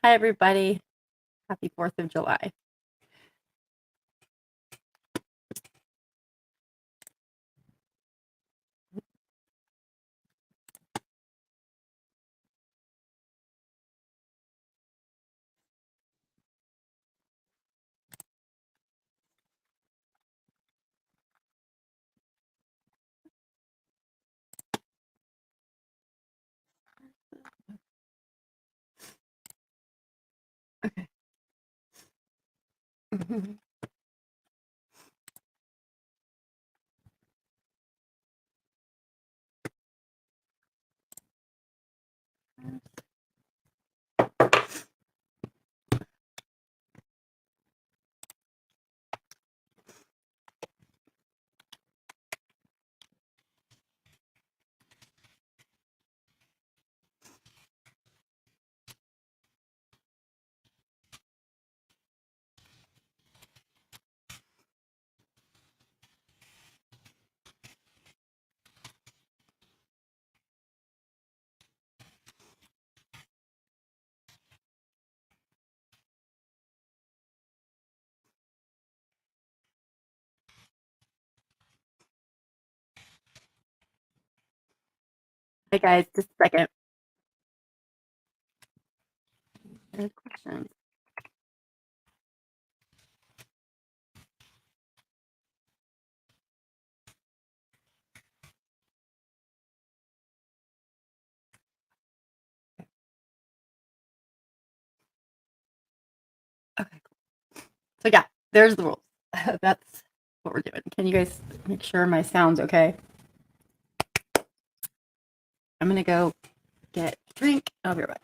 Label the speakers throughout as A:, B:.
A: Hi, everybody. Happy 4th of July. Okay. Hey, guys, just a second. Any questions? Okay, cool. So, yeah, there's the rules. That's what we're doing. Can you guys make sure my sound's okay? I'm gonna go get a drink. I'll be right back.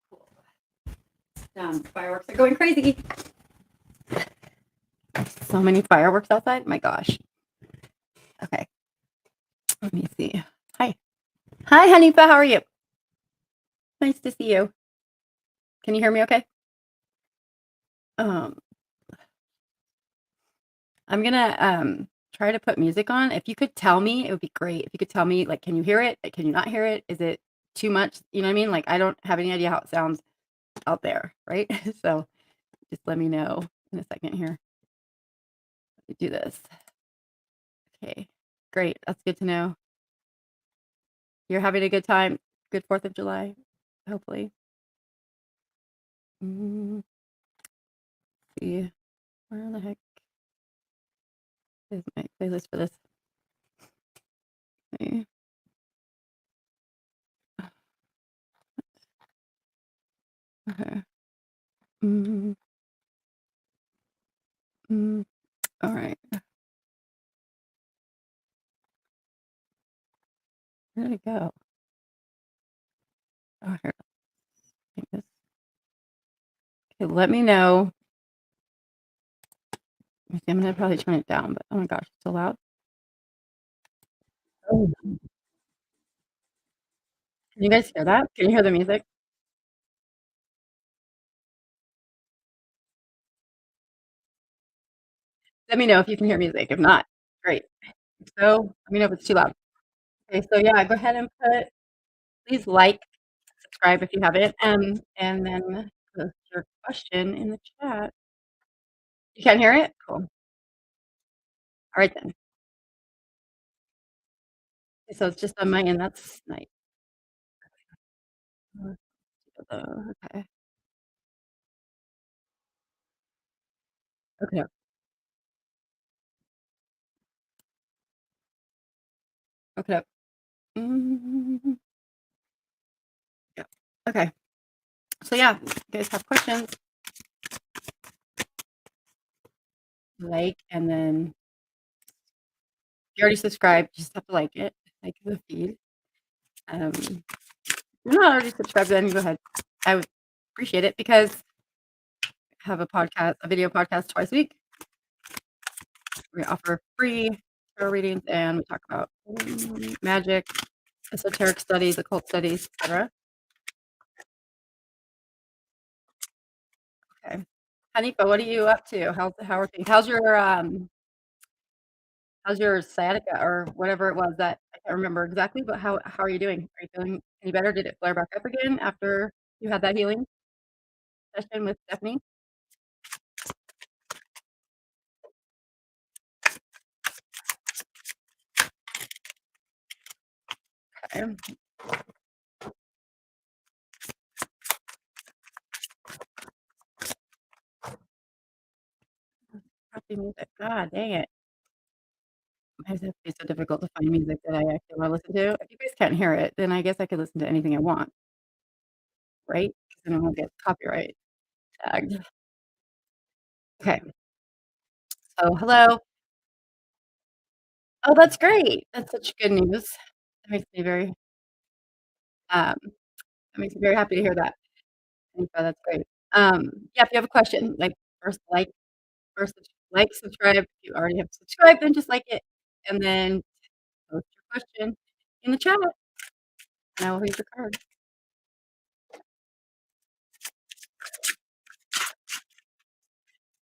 A: Cool. Fireworks are going crazy. So many fireworks outside. My gosh. Okay. Let me see. Hi. Hi, Hanifa. How are you? Nice to see you. Can you hear me okay? Um, I'm gonna try to put music on. If you could tell me, it would be great. If you could tell me, like, can you hear it? Can you not hear it? Is it too much? You know what I mean? Like, I don't have any idea how it sounds out there, right? So just let me know in a second here. Let me do this. Okay, great. That's good to know. You're having a good time. Good 4th of July, hopefully. See, where the heck is my playlist for this? Okay. Okay. All right. Where did it go? Oh, here. I think this. Okay, let me know. Let me see, I'm gonna probably turn it down, but oh my gosh, it's so loud. Oh. Can you guys hear that? Can you hear the music? Let me know if you can hear music. If not, great. So, let me know if it's too loud. Okay, so yeah, go ahead and please like, subscribe if you haven't, and then post your question in the chat. You can't hear it? Cool. All right then. Okay, so it's just on my end. That's nice. Okay. Okay. Okay. Mm, yeah. Okay. So yeah, if you guys have questions, like, and then if you already subscribed, you just have to like it, like the feed. If you're not already subscribed, then go ahead. I would appreciate it because I have a video podcast twice a week. We offer free tarot readings and we talk about magic, esoteric studies, occult studies, etc. Okay. Honey, but what are you up to? How are things? How's your sciatica or whatever it was that I can't remember exactly, but how are you doing? Are you feeling any better? Did it flare back up again after you had that healing session with Stephanie? Okay. Happy music. God dang it. Why does it have to be so difficult to find music that I actually wanna listen to? If you guys can't hear it, then I guess I could listen to anything I want, right? 'Cause then I won't get copyright tagged. Okay. So, hello. Oh, that's great. That's such good news. That makes me very, um, that makes me very happy to hear that. That's great. Yeah, if you have a question, like, first like first like, subscribe. If you already have subscribed, then just like it, and then post your question in the chat, and I will read the card.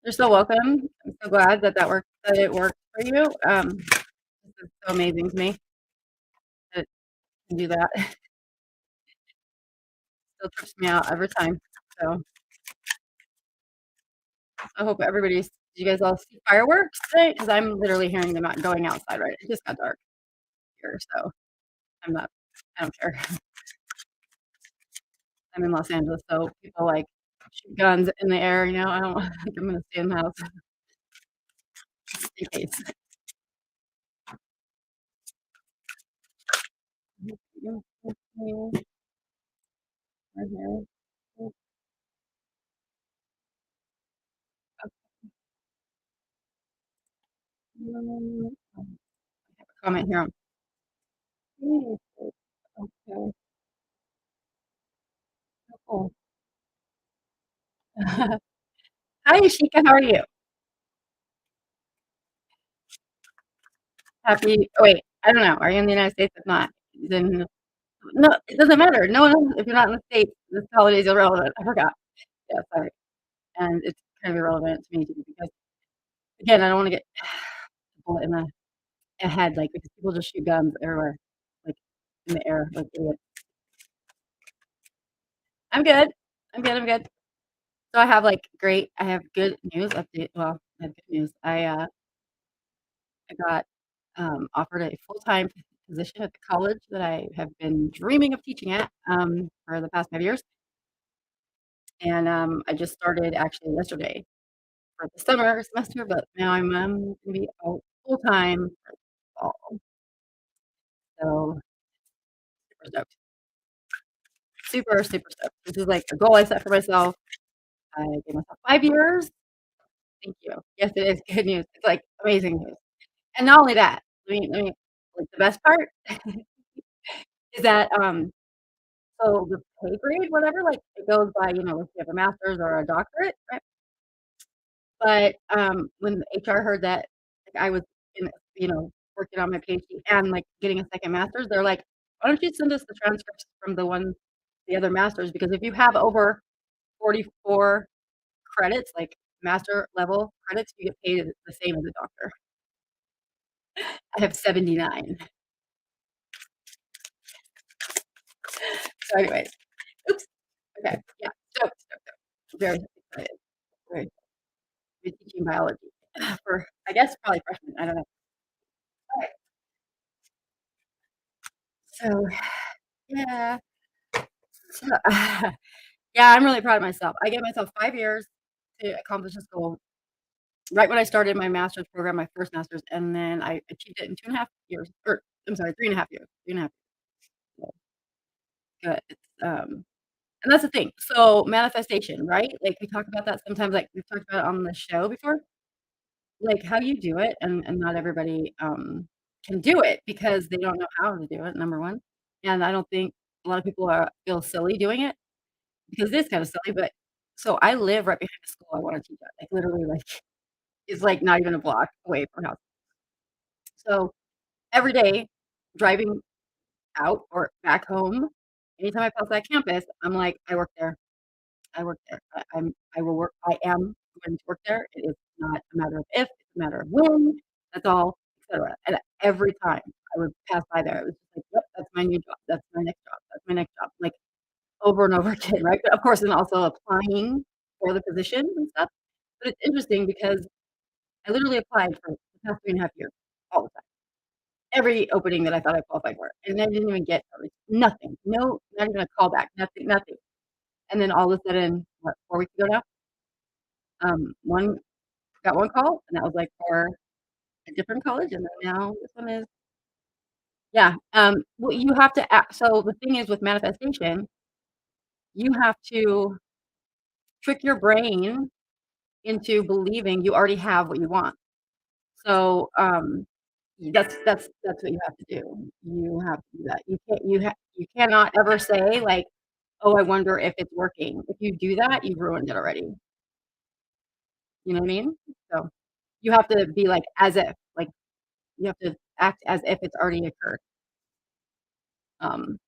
A: You're so welcome. I'm so glad that it worked for you. This is so amazing to me that it can do that. Still trips me out every time. So, I hope everybody's did you guys all see fireworks today? Because 'Cause I'm literally hearing them out going outside, right? It just got dark here, so I'm not I don't care. I'm in Los Angeles, so people, like, shoot guns in the air, I don't think I'm gonna stay in the house just in case. Right here. Comment here on okay, cool. Hi, Ashika, how are you? Happy oh, wait, I don't know, are you in the United States? If not, then no, it doesn't matter. No one else if you're not in the States, this holiday is irrelevant. I forgot. Yeah, sorry. And it's kind of irrelevant to me too because, again, I don't wanna get a bullet in the head, like, because people just shoot guns everywhere, like, in the air like idiots. I'm good. I'm good. So I have good news update well, I have good news. I got, offered a full-time position at the college that I have been dreaming of teaching at, for the past 5 years, and, I just started actually yesterday for the summer semester, but now I'm gonna be out full-time for fall, so super stoked. Super, super stoked. This is, like, a goal I set for myself. I gave myself 5 years. Thank you. Yes, it is good news. It's, like, amazing news. And not only that, like, the best part is that, so the pay grade, whatever, like, it goes by, if you have a master's or a doctorate, right? But, when HR heard that, like, I was in working on my PhD and, like, getting a second master's, they're like, "Why don't you send us the transcripts from the other masters? Because if you have over 44 credits, like, master level credits, you get paid the same as a doctor." I have 79. So anyways, oops, okay, yeah, stoked, stoked, stoked. Very excited, very be teaching biology for, I guess, probably freshmen, I don't know. Alright, so, yeah, so, yeah, I'm really proud of myself. I gave myself 5 years to accomplish this goal. Right when I started my master's program, my first master's, and then I achieved it in 2.5 years, or I'm sorry, 3.5 years, 3.5 years, so good. And that's the thing. So, manifestation, right? Like, we talk about that sometimes, like, we've talked about it on the show before, like, how you do it, and not everybody, can do it because they don't know how to do it, number 1, and I don't think a lot of people feel silly doing it because it is kinda silly, but so I live right behind the school I wanna teach at, like, literally, like, it's, like, not even a block away from our house. So, every day driving out or back home, anytime I pass that campus, I'm like, "I work there." I work there. I am going to work there. It is not a matter of if, it's a matter of when, that's all, etcetera. And every time I would pass by there, it was just like, "Yep, that's my new job. That's my next job. That's my next job." Like, over and over again, right? But, of course, and also applying for the positions and stuff. But it's interesting because I literally applied for the past 3.5 years all the time. Every opening that I thought I qualified for, and I didn't even get a nothing. No, not even a callback, nothing, nothing. And then all of a sudden, what, 4 weeks ago now, one got one call, and that was, like, for a different college, and then now this one is yeah, well, you have to act so the thing is with manifestation, you have to trick your brain into believing you already have what you want. So, that's what you have to do. You have to do that. You cannot ever say, like, "Oh, I wonder if it's working." If you do that, you've ruined it already. You know what I mean? So, you have to be, like, as if, like, you have to act as if it's already occurred. Does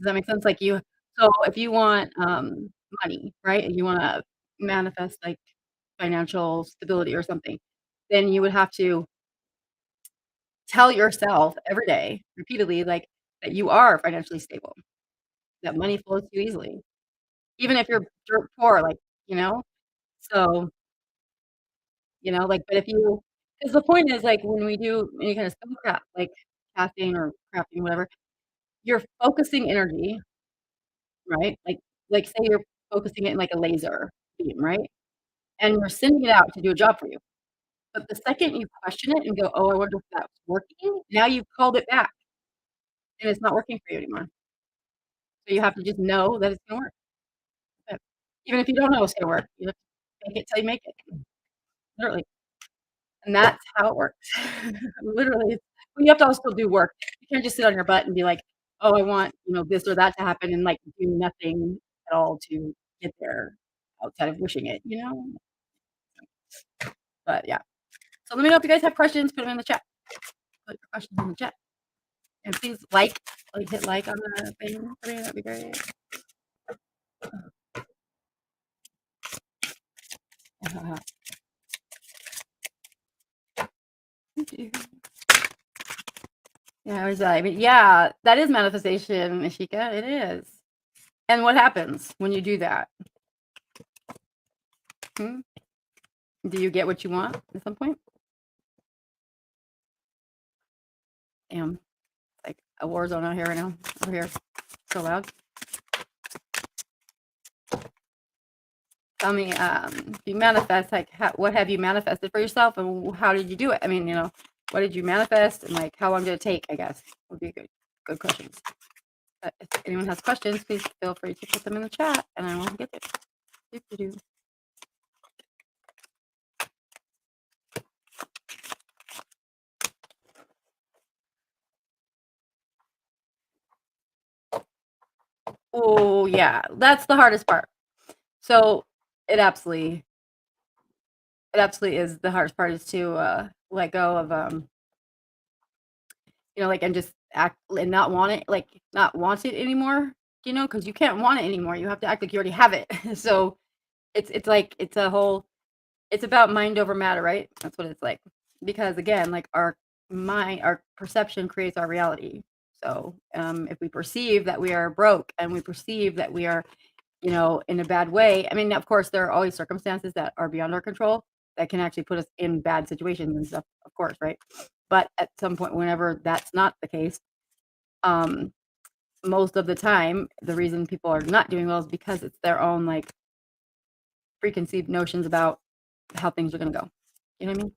A: that make sense? Like, you so if you want, money, right, and you wanna manifest, like, financial stability or something, then you would have to tell yourself every day, repeatedly, like, that you are financially stable, that money flows to you easily, even if you're dirt poor, like, you know? So, like, but if you 'cause the point is, like, when we do any kind of spell craft, like casting or crafting, whatever, you're focusing energy, right? Like, say you're focusing it in, like, a laser beam, right? And you're sending it out to do a job for you. But the second you question it and go, "Oh, I wonder if that's working," now you've called it back, and it's not working for you anymore. So you have to just know that it's gonna work. Yeah. Even if you don't know it's gonna work, you have to fake it till you make it, literally, and that's how it works. Literally, well, you have to also do work. You can't just sit on your butt and be like, "Oh, I want, this or that to happen," and, like, do nothing at all to get there outside of wishing it, you know? But, yeah. So let me know if you guys have questions, put them in the chat. Put your questions in the chat. And please hit like on the thing for me, that'd be great. Thank you. Yeah, I was, I mean, yeah, that is manifestation, Ishika, it is. And what happens when you do that? Hmm? Do you get what you want at some point? Damn, like a war zone out here right now. Over here. So loud. Tell me, you manifest, like, what have you manifested for yourself and how did you do it? I mean, what did you manifest and, like, how long did it take, I guess, would be good questions. But if anyone has questions, please feel free to put them in the chat and I will get it. Doo-doo-doo. Oh, yeah, that's the hardest part. So, it absolutely it absolutely is the hardest part is to, let go of, like, and just act and not want it, like, not want it anymore, because you can't want it anymore, you have to act like you already have it. So, it's like it's about mind over matter, right? That's what it's like. Because again, like, our perception creates our reality. So, if we perceive that we are broke and we perceive that we are, in a bad way, I mean, of course, there are always circumstances that are beyond our control that can actually put us in bad situations and stuff, of course, right? But at some point, whenever that's not the case, um, most of the time, the reason people are not doing well is because it's their own, like, preconceived notions about how things are gonna go. You know what I mean?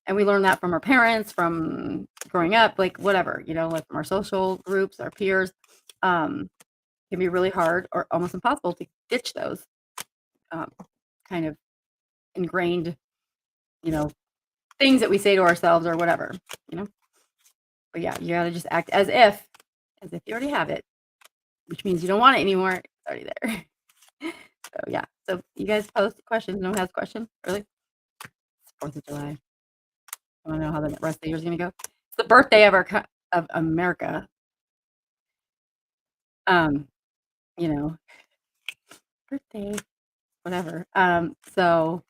A: And we learn that from our parents, from growing up, like, whatever, like, from our social groups, our peers. It can be really hard or almost impossible to ditch those, um, kind of ingrained, you know, things that we say to ourselves or whatever, you know? But, yeah, you gotta just act as if you already have it, which means you don't want it anymore, it's already there. So, yeah. So, you guys post questions. No one has a question? Really? It's 4th of July. I wanna know how the rest of the year's gonna go. It's the birthday of of America. Um, you know, birthday. whatever. So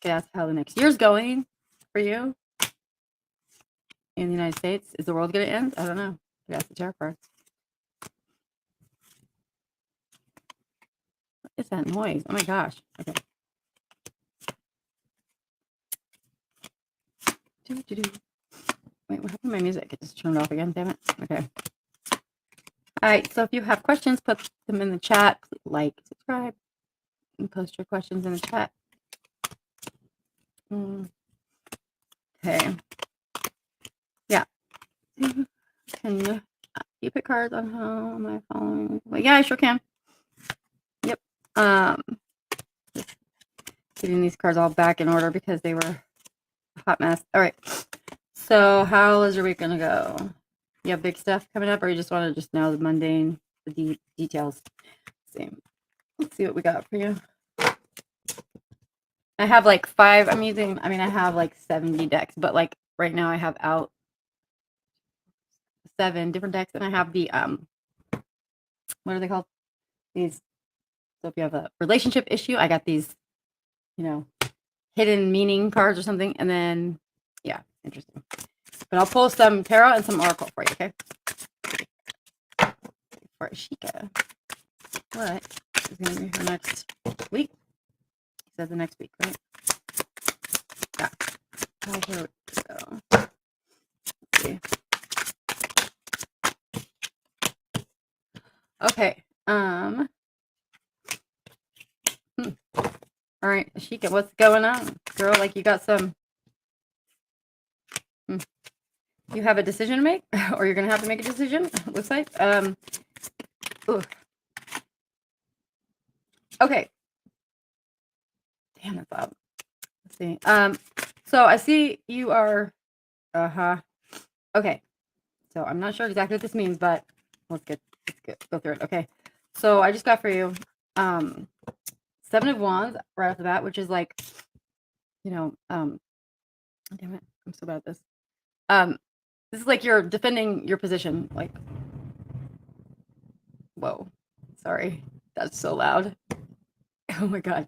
A: could ask how the next year's going for you in the United States. Is the world going to end? I don't know. Could ask the tarot cards. What is that noise? Oh my gosh. Okay. Wait, what happened to my music? It just turned off again. Damn it. Okay. All right. So if you have questions, put them in the chat. Like, subscribe, and post your questions in the chat. Okay. Yeah. Can you pick cards on how am I following? Well, yeah, I sure can. Yep. Getting these cards all back in order because they were a hot mess. All right. So how is your week gonna go? You have big stuff coming up, or you just want to just know the mundane, the details? Let's see what we got for you. I have like 5. I have like 70 decks, but like right now I have out 7 different decks, and I have the what are they called? These. So if you have a relationship issue, I got these, hidden meaning cards or something, and then yeah, interesting. But I'll pull some tarot and some oracle for you, okay? For Ashika, what is going to be her next week? He said the next week, right? Yeah. How's her week go? Let's see. Okay. All right, Ashika, what's going on, girl? Like you got some. You have a decision to make, or you're gonna have to make a decision. Looks like. Ooh. Okay. Damn, that's loud. Let's see. So I see you are. Okay. So I'm not sure exactly what this means, but let's go through it. Okay. So I just got for you, 7 of Wands right off the bat, which is like, damn it, I'm so bad at this. This is like you're defending your position. Like, whoa, sorry, that's so loud. Oh my god.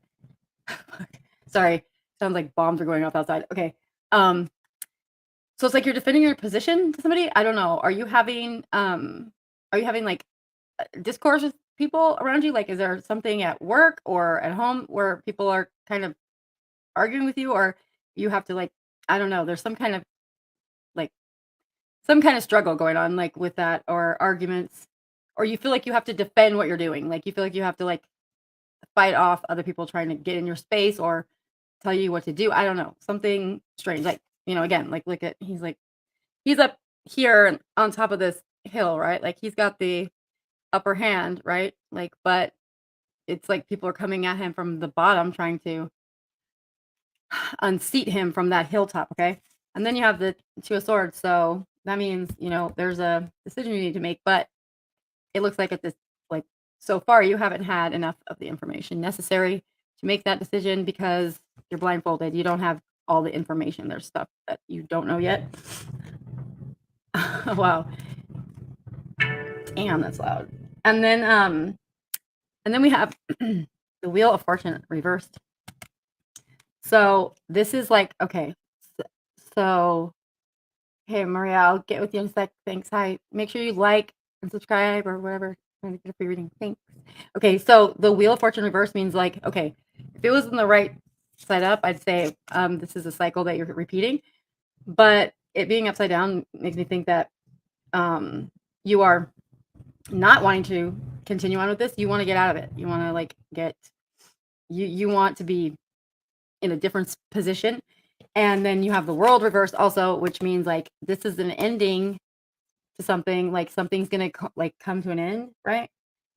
A: Sorry, sounds like bombs are going off outside. Okay. So it's like you're defending your position to somebody. I don't know. Are you having like discourse with people around you? Like, is there something at work or at home where people are kind of arguing with you, or you have to like, I don't know, there's some kind of struggle going on, like with that, or arguments, or you feel like you have to defend what you're doing. Like you feel like you have to like fight off other people trying to get in your space or tell you what to do. I don't know, something strange. Like, again, like look at he's up here on top of this hill, right? Like he's got the upper hand, right? Like, but it's like people are coming at him from the bottom trying to unseat him from that hilltop, okay? And then you have the 2 of Swords, so that means, there's a decision you need to make, but it looks like at this, like, so far you haven't had enough of the information necessary to make that decision because you're blindfolded. You don't have all the information. There's stuff that you don't know yet. Wow. Damn, that's loud. And then we have the Wheel of Fortune reversed. So this is like, okay. So, hey, Maria, I'll get with you in a sec. Thanks. Hi. Make sure you like and subscribe or whatever. Trying to get a free reading. Thanks. Okay, so the Wheel of Fortune reverse means like, okay, if it was in the right side up, I'd say this is a cycle that you're repeating. But it being upside down makes me think that you are not wanting to continue on with this. You want to get out of it. You want to like you want to be in a different position. And then you have the World reversed also, which means like this is an ending to something, like something's gonna come to an end, right?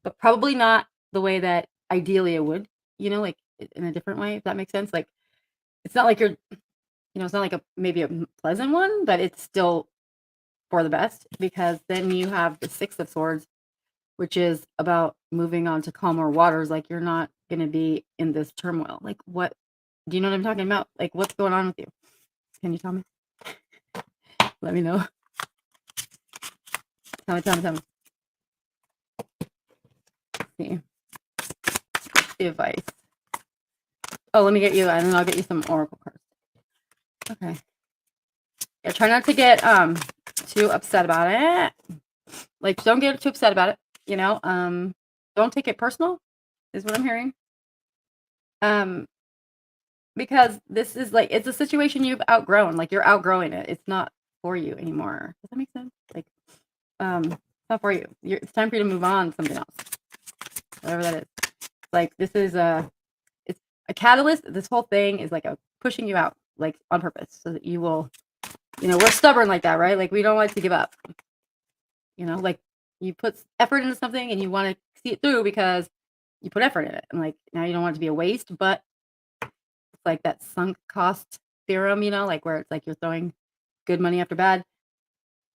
A: But probably not the way that ideally it would, like in a different way, if that makes sense. Like it's not like you're, it's not like maybe a pleasant one, but it's still for the best because then you have the 6 of Swords, which is about moving on to calmer waters. Like you're not gonna be in this turmoil. Like what? Do you know what I'm talking about? Like what's going on with you? Can you tell me? Let me know. Tell me. Let's see. The advice. Oh, let me get you, and then I'll get you some oracle cards. Okay. Yeah, try not to get too upset about it. Like, don't get too upset about it. You know, don't take it personal. Is what I'm hearing. Um, because this is like it's a situation you've outgrown. Like you're outgrowing it. It's not for you anymore. Does that make sense? Like, it's not for you. It's time for you to move on to something else, whatever that is. Like this is it's a catalyst. This whole thing is like a pushing you out, like on purpose, so that you will. We're stubborn like that, right? Like we don't like to give up. Like you put effort into something and you want to see it through because you put effort in it, and like now you don't want it to be a waste, but it's like that sunk cost theorem, like where it's like you're throwing good money after bad,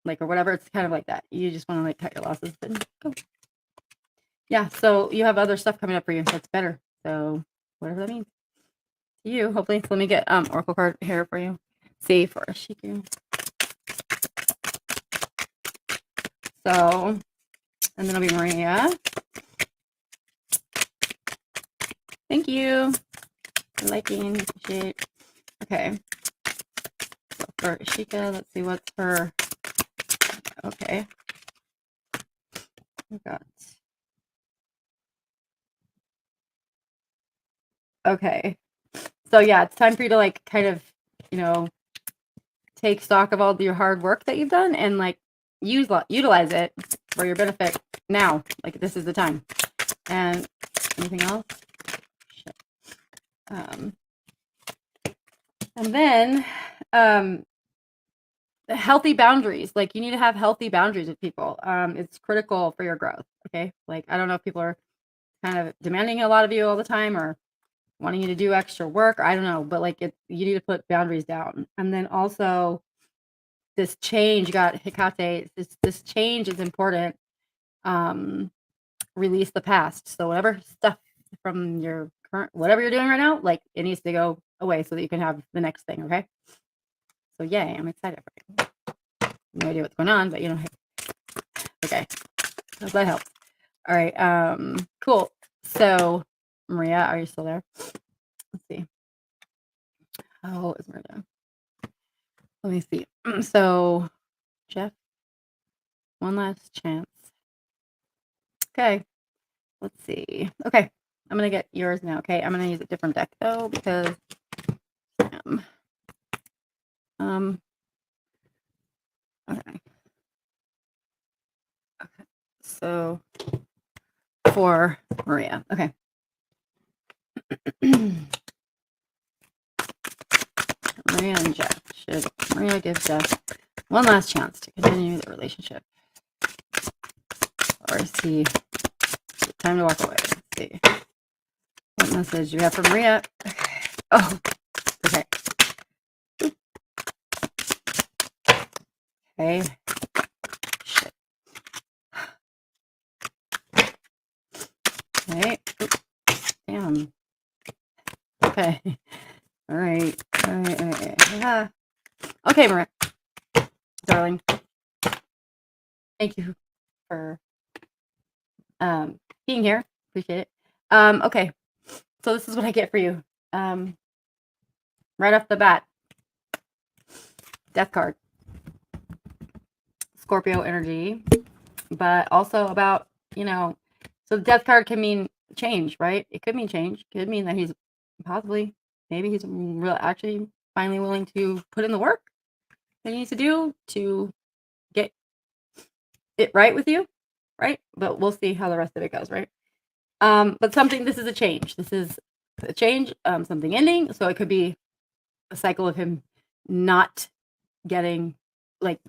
A: like or whatever. It's kind of like that. You just want to like cut your losses and go. Yeah. So you have other stuff coming up for you that's better. So whatever that means to you, hopefully. So let me get oracle card here for you. See for Shiku. So, and then it'll be Maria. Thank you for liking. Appreciate. Okay. So for Ishika, let's see what's her. Okay. We got. Okay. So yeah, it's time for you to like kind of, take stock of all your hard work that you've done and like utilize it for your benefit now. Like this is the time. And anything else? Shit. And then healthy boundaries. Like you need to have healthy boundaries with people. It's critical for your growth. Okay. Like I don't know if people are kind of demanding a lot of you all the time or wanting you to do extra work. I don't know, but like you need to put boundaries down. And then also this change, you got Hecate. This change is important. Release the past. So whatever stuff from your current, whatever you're doing right now, like it needs to go away so that you can have the next thing. Okay. So yay, I'm excited for you. No idea what's going on, but okay. Hope that helps. All right. Cool. So Maria, are you still there? Let's see. How is Maria? Let me see. So Jeff, one last chance. Okay. Let's see. Okay. I'm going to get yours now. Okay. I'm going to use a different deck though, because okay. Okay. So for Maria. Okay. Maria and Jeff. Should Maria give Jeff one last chance to continue the relationship? Or is he time to walk away? Let's see. What message do you have for Maria? Oh, okay. Okay. Shit. Okay. Oops. Damn. Okay. All right. All right. All right. Yeah. Okay, Maria. Darling. Thank you for being here. Appreciate it. Okay. So this is what I get for you. Right off the bat. Death card. Scorpio energy. But also about, so the death card can mean change, right? It could mean change. It could mean that he's maybe he's actually finally willing to put in the work that he needs to do to get it right with you, right? But we'll see how the rest of it goes, right? But this is a change. This is a change, something ending. So it could be a cycle of him not getting it,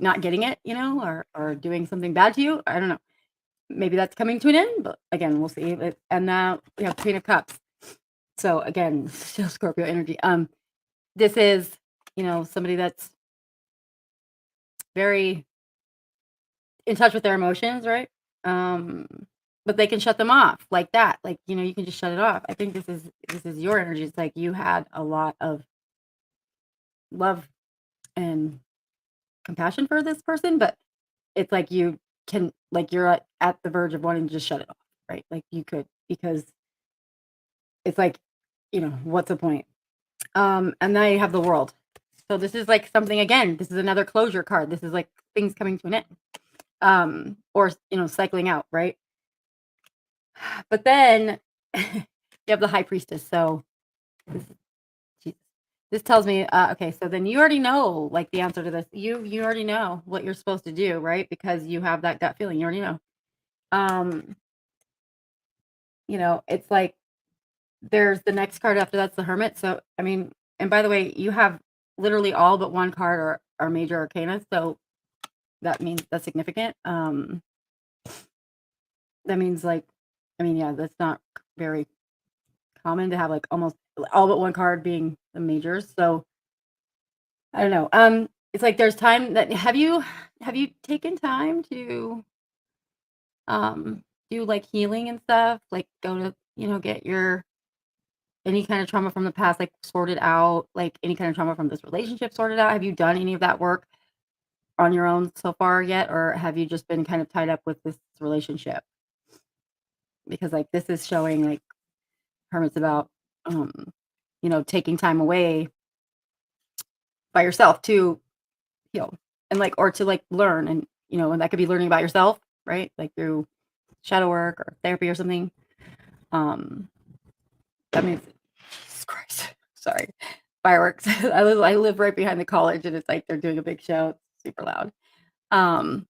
A: or doing something bad to you. I don't know. Maybe that's coming to an end, but again, we'll see. And now we have Queen of Cups. So again, still Scorpio energy. This is, somebody that's very in touch with their emotions, right? But they can shut them off like that. Like, you can just shut it off. I think this is your energy. It's like you had a lot of love and compassion for this person, but it's like you can, like you're at the verge of wanting to just shut it off, right? Like you could, because it's like what's the point? And now you have the world. So this is like something again, this is another closure card. This is like things coming to an end. Or cycling out, right? But then you have the high priestess. So this Jesus. This tells me, okay, so then you already know like the answer to this. You already know what you're supposed to do, right? Because you have that gut feeling. You already know. Um, it's like there's the next card after that's the hermit. So I mean, and by the way, you have literally all but one card are major arcana. So that means that's significant. That means like, I mean, yeah, that's not very common to have like almost all but one card being the majors. So I don't know. It's like there's time that have you taken time to do like healing and stuff? Like go to, get your any kind of trauma from the past like sorted out, like any kind of trauma from this relationship sorted out. Have you done any of that work on your own so far yet, or have you just been kind of tied up with this relationship? Because like this is showing like hermits about um, taking time away by yourself to heal and like or to like learn and and that could be learning about yourself, right? Like through shadow work or therapy or something. Um that means Jesus Christ. Sorry. Fireworks. I live right behind the college and it's like they're doing a big show. It's super loud. Um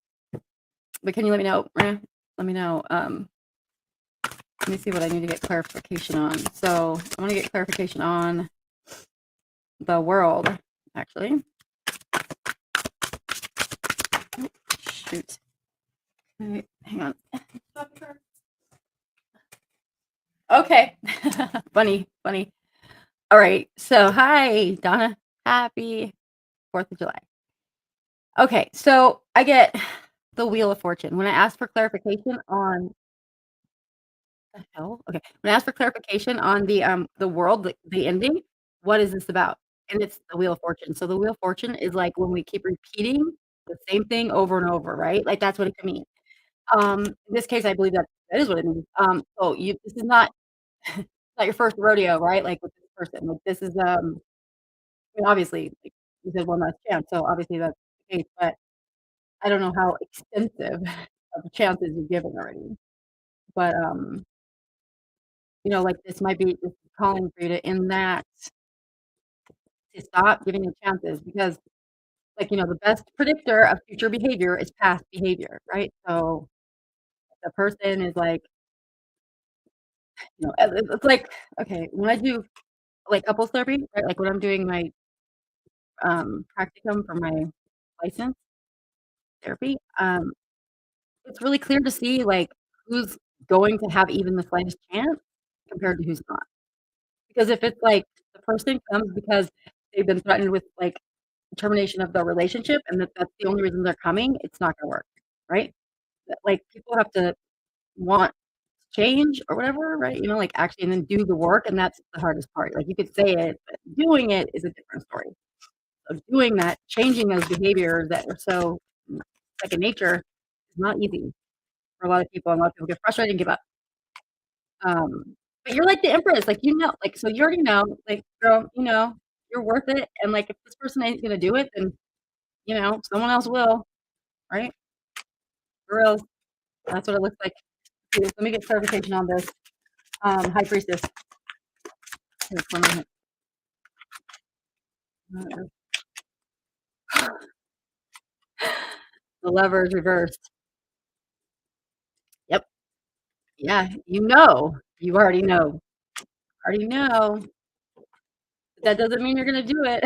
A: but can you let me know? Let me know. Let me see what I need to get clarification on. So I want to get clarification on the world, actually. Oh, shoot. Okay, hang on. Okay. Funny, funny. All right. So, hi, Donna. Happy 4th of July. Okay. So, I get the Wheel of Fortune. When I ask for clarification on the hell? Okay. When I ask for clarification on the world, the ending, what is this about? And it's the Wheel of Fortune. So, the Wheel of Fortune is like when we keep repeating the same thing over and over, right? Like that's what it could mean. In this case, I believe that is what it means. So you this is not not your first rodeo, right? Like with this person. Like this is I mean, obviously like you said one last chance, so obviously that's the case, but I don't know how extensive of chances you've given already. But like this is calling for you to in that to stop giving you chances because like the best predictor of future behavior is past behavior, right? So the person is like, it's like okay, when I do like couples therapy, right? Like when I'm doing my practicum for my license therapy, it's really clear to see like who's going to have even the slightest chance compared to who's not. Because if it's like the person comes because they've been threatened with like termination of the relationship and that's the only reason they're coming, it's not gonna work, right? Like people have to want change or whatever, right? Like actually and then do the work and that's the hardest part. Like you could say it, but doing it is a different story. So doing that, changing those behaviors that are so second nature is not easy for a lot of people, and a lot of people get frustrated and give up. But you're like the empress, like, like, so you already know, like, girl, you're worth it, and, like, if this person ain't gonna do it, then, someone else will, right? For real. That's what it looks like. Here, let me get clarification on this. High priestess. Here, one minute. The lever is reversed. Yep. Yeah, you know. You already know. Already know. But that doesn't mean you're gonna do it.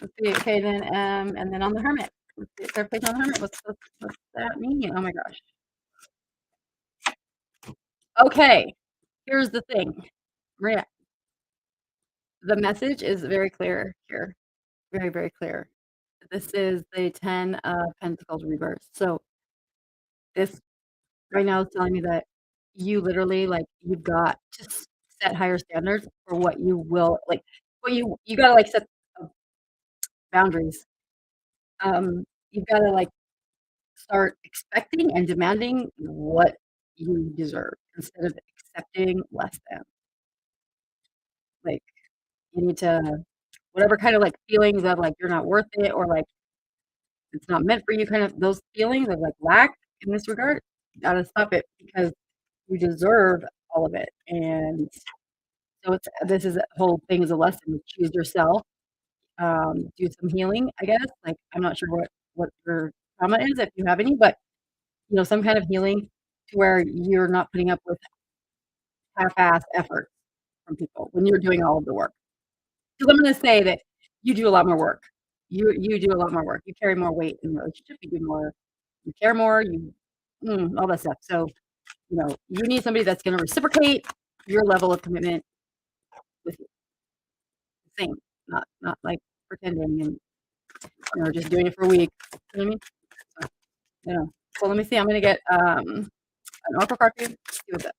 A: Let's see. Okay, then, and then on the hermit. Let's get clarification on the hermit. What's that mean? Oh my gosh. Okay, here's the thing, Maria. The message is very clear here. Very, very clear. This is the 10 of Pentacles reversed. So this right now is telling me that you literally like you've got to set higher standards for what you will like what you gotta like set boundaries. You've gotta like start expecting and demanding what you deserve instead of accepting less than. Like, you need to whatever kind of, like, feelings of, like, you're not worth it or, like, it's not meant for you, kind of those feelings of, like, lack in this regard, you gotta stop it because you deserve all of it, and so it's this is a whole thing is a lesson, choose yourself, do some healing, I guess, like, I'm not sure what your trauma is, if you have any, but, some kind of healing to where you're not putting up with half-ass effort from people when you're doing all of the work. 'Cause I'm gonna say that you do a lot more work. You do a lot more work. You carry more weight in a relationship, you do more you care more, all that stuff. So, you need somebody that's gonna reciprocate your level of commitment with you. Same, not, like, pretending and, just doing it for a week. You know what I mean? So, so let me see, I'm gonna get, an oracle card for you. See what that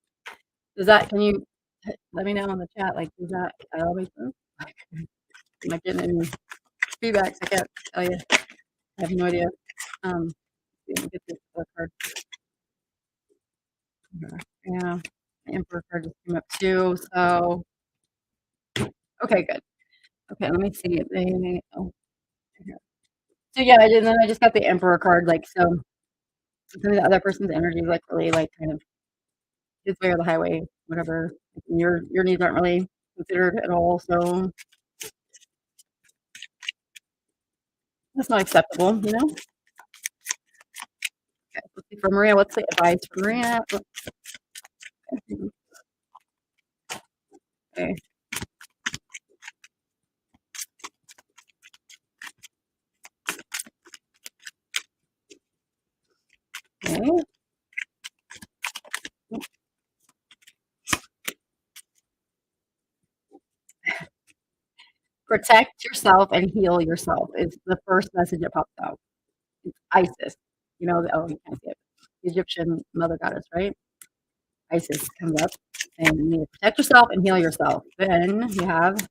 A: does that can you let me know in the chat, like, does that all make sense? I'm not getting any feedbacks, I can't tell you. I have no idea. Um, let me get this other card. Yeah, the Emperor card just came up too, so okay, good. Okay, let me see if they oh, here. So, yeah, and then I just got the Emperor card, like, so some of the other person's energy is, like, really, like, kind of his way or the highway, whatever. Your needs aren't really considered at all, so that's not acceptable, you know? Okay, let's see for Maria, what's the advice for Maria? Okay, okay. Protect yourself and heal yourself is the first message that pops out. It's Isis, you can't see it. The Egyptian mother goddess, right? Isis comes up and you need to protect yourself and heal yourself. Then you have,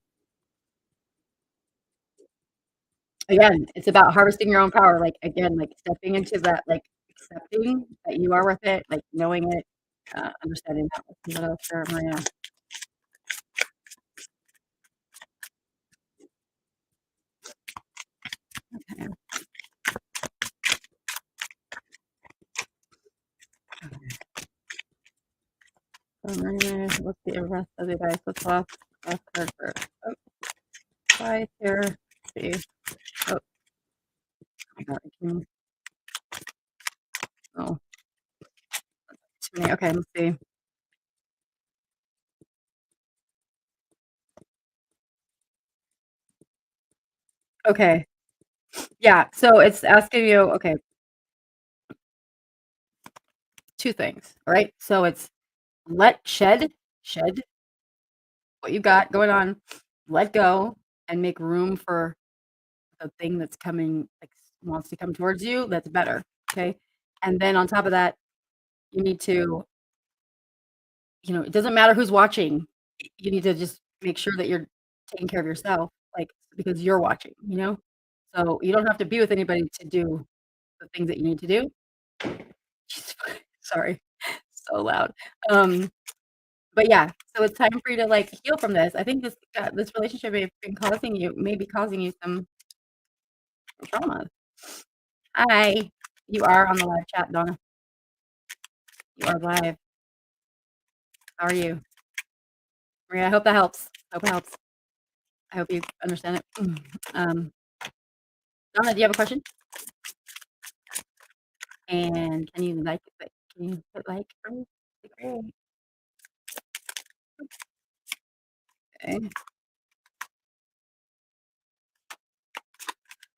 A: again, it's about harvesting your own power. Like, again, like stepping into that, like accepting that you are worth it, like knowing it, understanding that. Let's see what else there, Maria. Okay. So Maria, what's the rest of the advice? What's the last card first? Oh, bye here. See. Oh, I got it. Oh, too many. Okay, let's see. Okay. Yeah, so it's asking you, okay, two things, all right? So it's shed what you got going on, let go, and make room for the thing that's coming, like, wants to come towards you that's better, okay? And then on top of that, you need to, it doesn't matter who's watching, you need to just make sure that you're taking care of yourself, like, because you're watching, you know? So you don't have to be with anybody to do the things that you need to do. Sorry, so loud. Um, but yeah, so it's time for you to, like, heal from this. I think this relationship may be causing you some trauma. Hi. You are on the live chat, Donna. You are live. How are you? Maria, I hope that helps. Hope it helps. I hope you understand it. Um, Donna, do you have a question? And can you put like for me? That'd be great. Okay.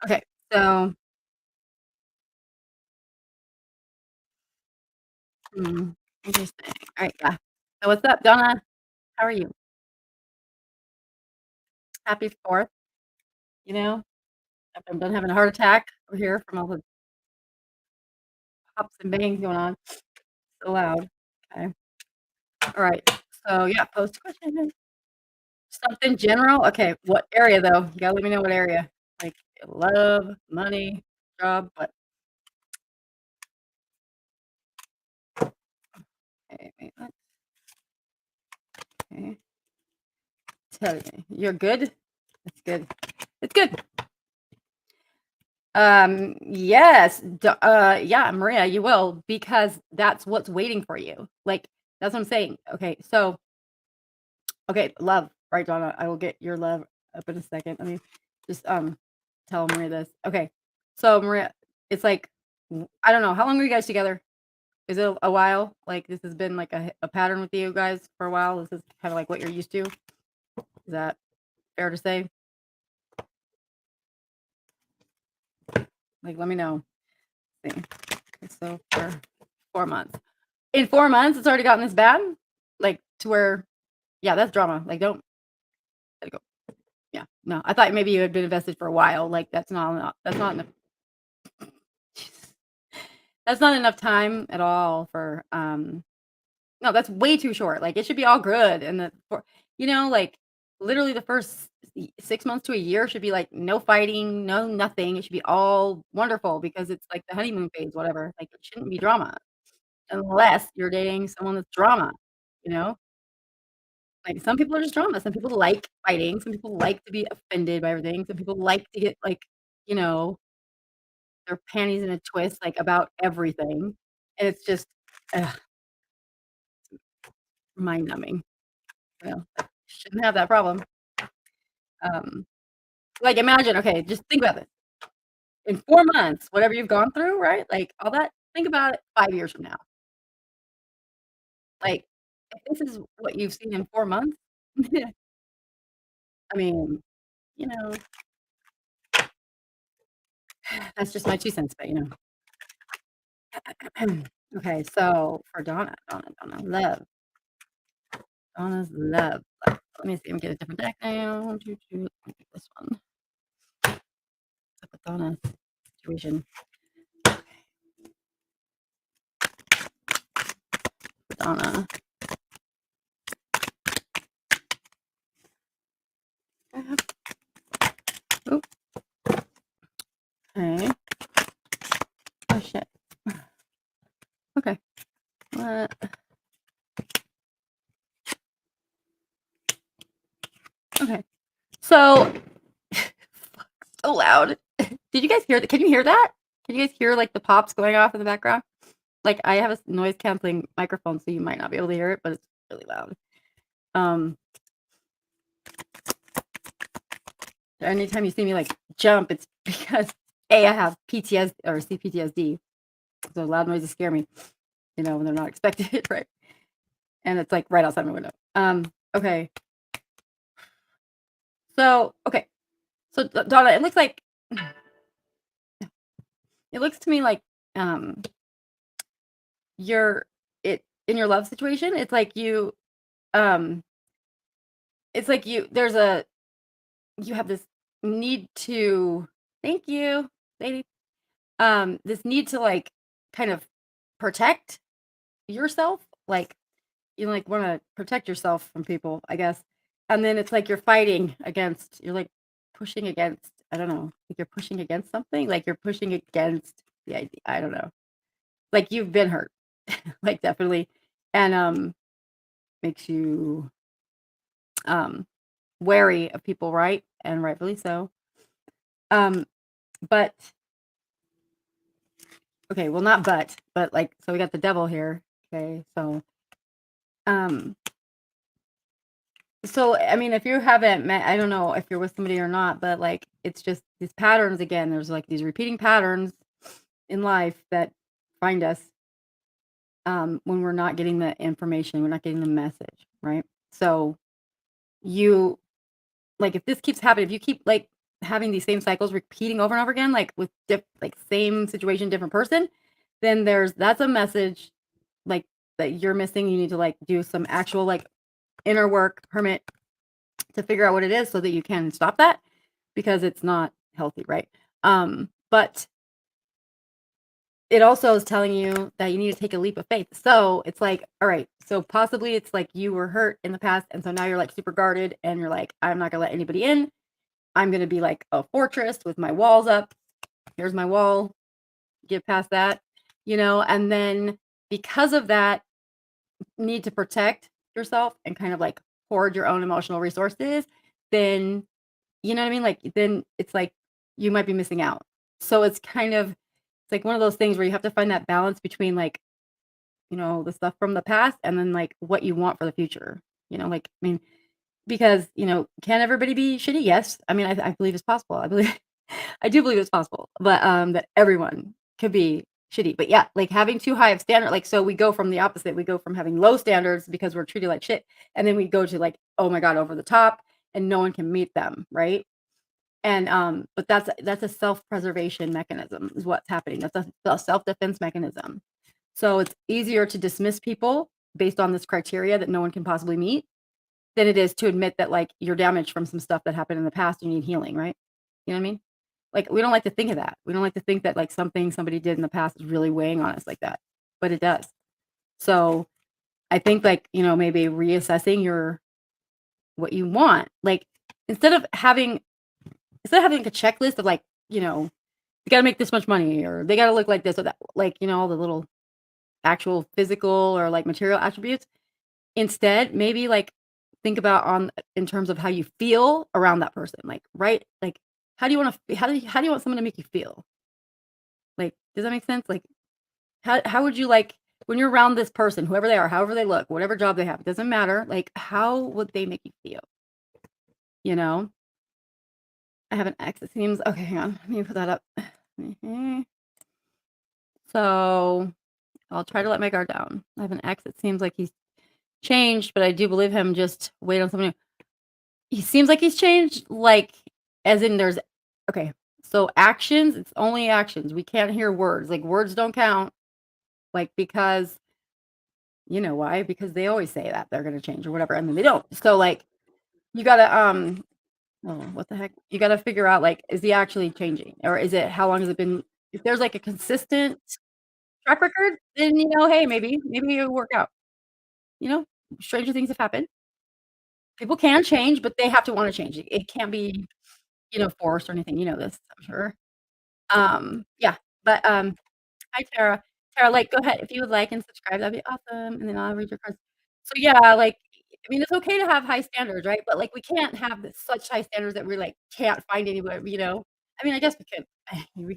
A: Okay, so, hmm, interesting. Alright, yeah. So what's up, Donna? How are you? Happy 4th, you know? After I'm done having a heart attack over here from all the pops and bangs going on. So loud. Okay. Alright. So, yeah, post a question. Something general? Okay, what area, though? You gotta let me know what area. Like, love, money, job, what? Okay, wait, what? Okay. telling you. You're good? It's good. It's good. Yes. Yeah, Maria, you will because that's what's waiting for you. Like, that's what I'm saying. Okay, so okay, love, right, Donna? I will get your love up in a second. Let me just tell Maria this. Okay. So Maria, it's like I don't know, how long were you guys together? Is it a while? Like this has been like a pattern with you guys for a while? This is kind of like what you're used to? Is that fair to say? Like let me know. See. Okay, so for 4 months. In 4 months, it's already gotten this bad? Like to where yeah, that's drama. Like don't let it go. Yeah. No. I thought maybe you had been invested for a while. Like that's not enough that's not enough time at all for no, that's way too short. Like it should be all good and the for like literally the first 6 months to a year should be like no fighting, no nothing. It should be all wonderful because it's like the honeymoon phase, whatever. Like it shouldn't be drama unless you're dating someone that's drama, you know? Like, some people are just drama, some people like fighting, some people like to be offended by everything, some people like to get, like, you know, their panties in a twist, like, about everything, and it's just, ugh, mind numbing, you know? Shouldn't have that problem. Um, like, imagine okay, just think about this. In 4 months, whatever you've gone through, right? Like, all that think about it 5 years from now. Like, if this is what you've seen in 4 months, I mean, you know, that's just my 2 cents, but, Okay, so for Donna, love. Donna's love. Let me see, let me get a different deck now. One, two, two. Let me get this one. What's up with Donna's situation? Donna. Oop. Okay. Oh shit. Okay. What? Okay. So fuck, so loud. Did you guys hear that? Can you hear that? Can you guys hear like the pops going off in the background? Like I have a noise canceling microphone, so you might not be able to hear it, but it's really loud. Um, anytime you see me like jump, it's because A, I have PTSD or CPTSD. So loud noises scare me, when they're not expected, right? And it's like right outside my window. Okay. So, okay. So Donna, it looks like it looks to me like um you're it in your love situation, um it's like you have this need to thank you, lady. This need to like kind of protect yourself. Like you like want to protect yourself from people, I guess. And then it's like you're like pushing against, I don't know, like you're pushing against something, like you're pushing against the idea. I don't know. Like you've been hurt, like definitely. And makes you um wary of people, right? And rightfully so. Um, but okay, well not but like so we got the devil here. Okay, um so, I mean, if you haven't met I don't know if you're with somebody or not, but, like, it's just these patterns again, there's, like, these repeating patterns in life that find us, when we're not getting the information, we're not getting the message, right? So, you like, if this keeps happening, if you keep, like, having these same cycles repeating over and over again, like, with same situation, different person, then that's a message, like, that you're missing, you need to, like, do some actual, like, inner work, permit to figure out what it is so that you can stop that because it's not healthy, right? But it also is telling you that you need to take a leap of faith. So it's like, all right, so possibly it's like you were hurt in the past, and so now you're like super guarded, and you're like, I'm not gonna let anybody in. I'm gonna be like a fortress with my walls up. Here's my wall. Get past that, and then because of that need to protect yourself and kind of like hoard your own emotional resources, then you know what I mean? Like, then it's like you might be missing out. So it's kind of it's like one of those things where you have to find that balance between, like, the stuff from the past and then, like, what you want for the future. Like, I mean, because, can everybody be shitty? Yes. I mean, I believe it's possible. I believe I do believe it's possible, but, that everyone could be shitty. But yeah, like having too high of standard, like, so we go from the opposite. We go from having low standards because we're treated like shit, and then we go to like, oh my God, over the top, and no one can meet them, right? And but that's a self-preservation mechanism is what's happening. That's a self-defense mechanism. So it's easier to dismiss people based on this criteria that no one can possibly meet than it is to admit that, like, you're damaged from some stuff that happened in the past, you need healing, right? You know what I mean? Like, we don't like to think of that. We don't like to think that, like, something somebody did in the past is really weighing on us like that, but it does. So, I think, like, maybe reassessing your what you want, like, instead of having like, a checklist of, like, you know, "You gotta make this much money," or, "They gotta look like this or that," like, all the little actual physical or, like, material attributes. Instead, maybe, like, think about on in terms of how you feel around that person, like, right? Like, how do you want someone to make you feel? Like, does that make sense? Like, how would you like when you're around this person, whoever they are, however they look, whatever job they have, it doesn't matter, like, how would they make you feel, you know? I have an ex, it seems okay, hang on, let me put that up. Mhm. So, I'll try to let my guard down. I have an ex, it seems like he's changed, but I do believe him, just wait on something. He seems like he's changed, like, as in there's okay, so actions, it's only actions, we can't hear words, like, words don't count, like, because you know why? Because they always say that they're gonna change or whatever, and then they don't. So, like, you gotta, oh, what the heck? You gotta figure out, like, is he actually changing? Or is it how long has it been if there's, like, a consistent track record, then, hey, maybe it'll work out, you know? Stranger things have happened. People can change, but they have to wanna change. It can't be, forced or anything, you know this, I'm sure. Yeah, but, hi, Tara. Tara, like, go ahead if you would like and subscribe, that'd be awesome, and then I'll read your cards. So, yeah, like, I mean, it's okay to have high standards, right? But, like, we can't have such high standards that we, like, can't find anywhere, you know? I mean, I guess we could. We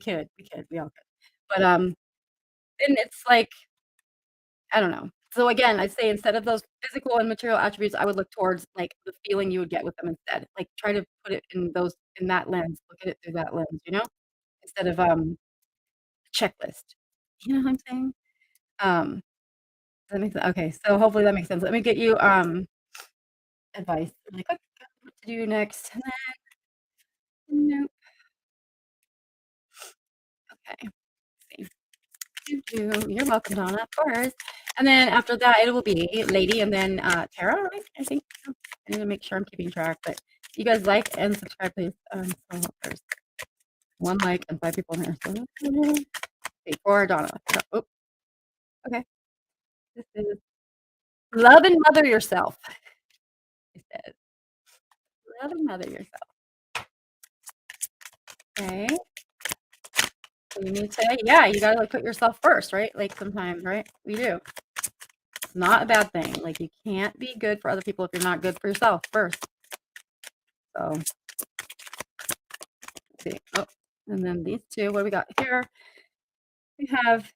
A: all could. But, then it's like, I don't know. So, again, I'd say instead of those physical and material attributes, I would look towards, like, the feeling you would get with them instead. Like, try to put it in that lens, look at it through that lens, you know? Instead of, checklist. You know what I'm saying? Um, that makes okay, so hopefully that makes sense. Let me get you, advice, like, what to do next, and then nope, okay, let's see. You're welcome, Donna, of course. And then after that, it will be Lady and then, Tara, right? I think. I need to make sure I'm keeping track, but you guys like and subscribe, please. So there's 1 like and 5 people in here. So okay, for Donna. So, okay. This is love and mother yourself, it says. Love and mother yourself. Okay. So you need to yeah, you gotta, like, put yourself first, right? Like, sometimes, right? We do. It's not a bad thing. Like, you can't be good for other people if you're not good for yourself first. So, let's see. Oh, and then these 2, what do we got here? We have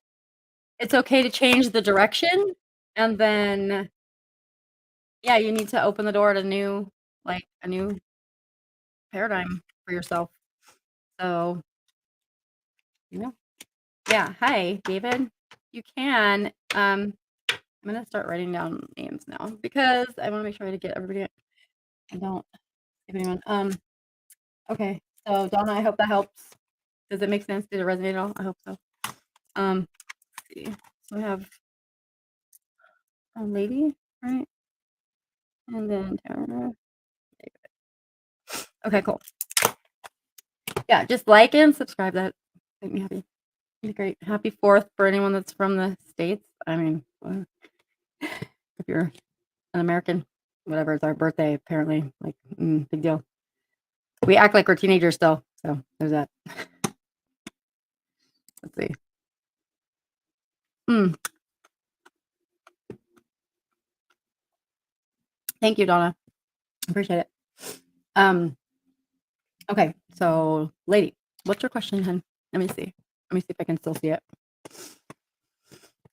A: it's okay to change the direction, and then, yeah, you need to open the door to a new paradigm for yourself. So, you know yeah, hi, David. You can, I'm gonna start writing down names now because I wanna make sure I get everybody I don't skip anyone. Okay, so Donna, I hope that helps. Does it make sense? Did it resonate at all? I hope so. Let's see. So we have a lady, right? And then Tara. Okay, cool. Yeah, just like and subscribe. That make me happy. Be great. Happy 4th for anyone that's from the States. I mean, if you're an American, whatever, it's our birthday, apparently. Like, big deal. We act like we're teenagers still. So there's that. Let's see. Mm, thank you, Donna. Appreciate it. Um, okay, so lady, what's your question, hun? Let me see. Let me see if I can still see it.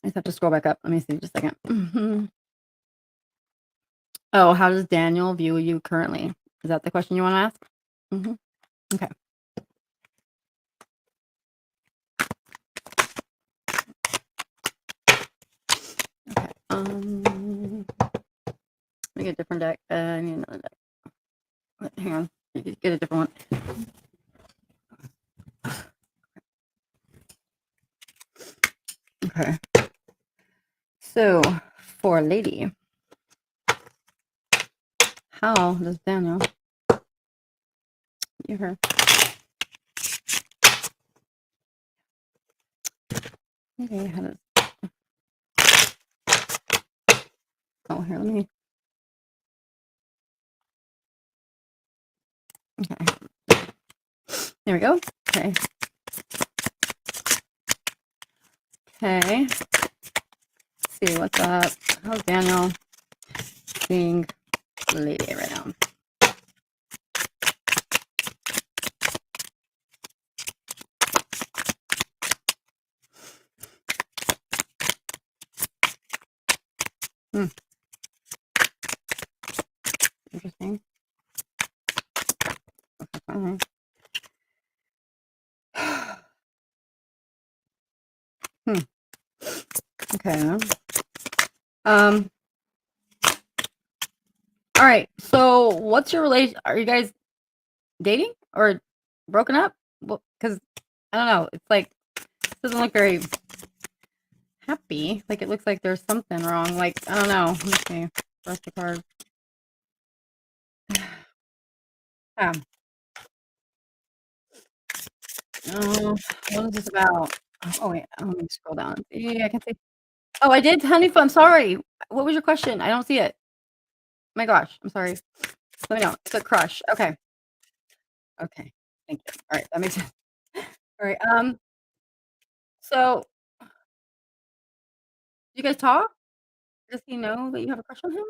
A: I just have to scroll back up. Let me see just a second. Oh, how does Daniel view you currently? Is that the question you wanna ask? Mhm. Okay. Okay. Let me get a different deck. I need another deck. Hang on. Get a different one. Okay. So, for lady, how does Daniel view her? Okay, how does oh here, let me okay. There we go. Okay. Okay. Let's see what's up. How's Daniel seeing lady right now? Hmm. Interesting. Okay. Hmm. Okay. Um. All right. So, what's your relation? Are you guys dating or broken up? Well, because I don't know. It's like it doesn't look very happy. Like it looks like there's something wrong. Like I don't know. Let me see. Rest the card. Yeah. Oh, what is this about? Oh wait. Let me scroll down. Yeah, I can see. Oh, I did, honey. I'm sorry. What was your question? I don't see it. My gosh. I'm sorry. Let me know. It's a crush. Okay. Okay. Thank you. All right. That makes sense. All right. So you guys talk? Does he know that you have a crush on him?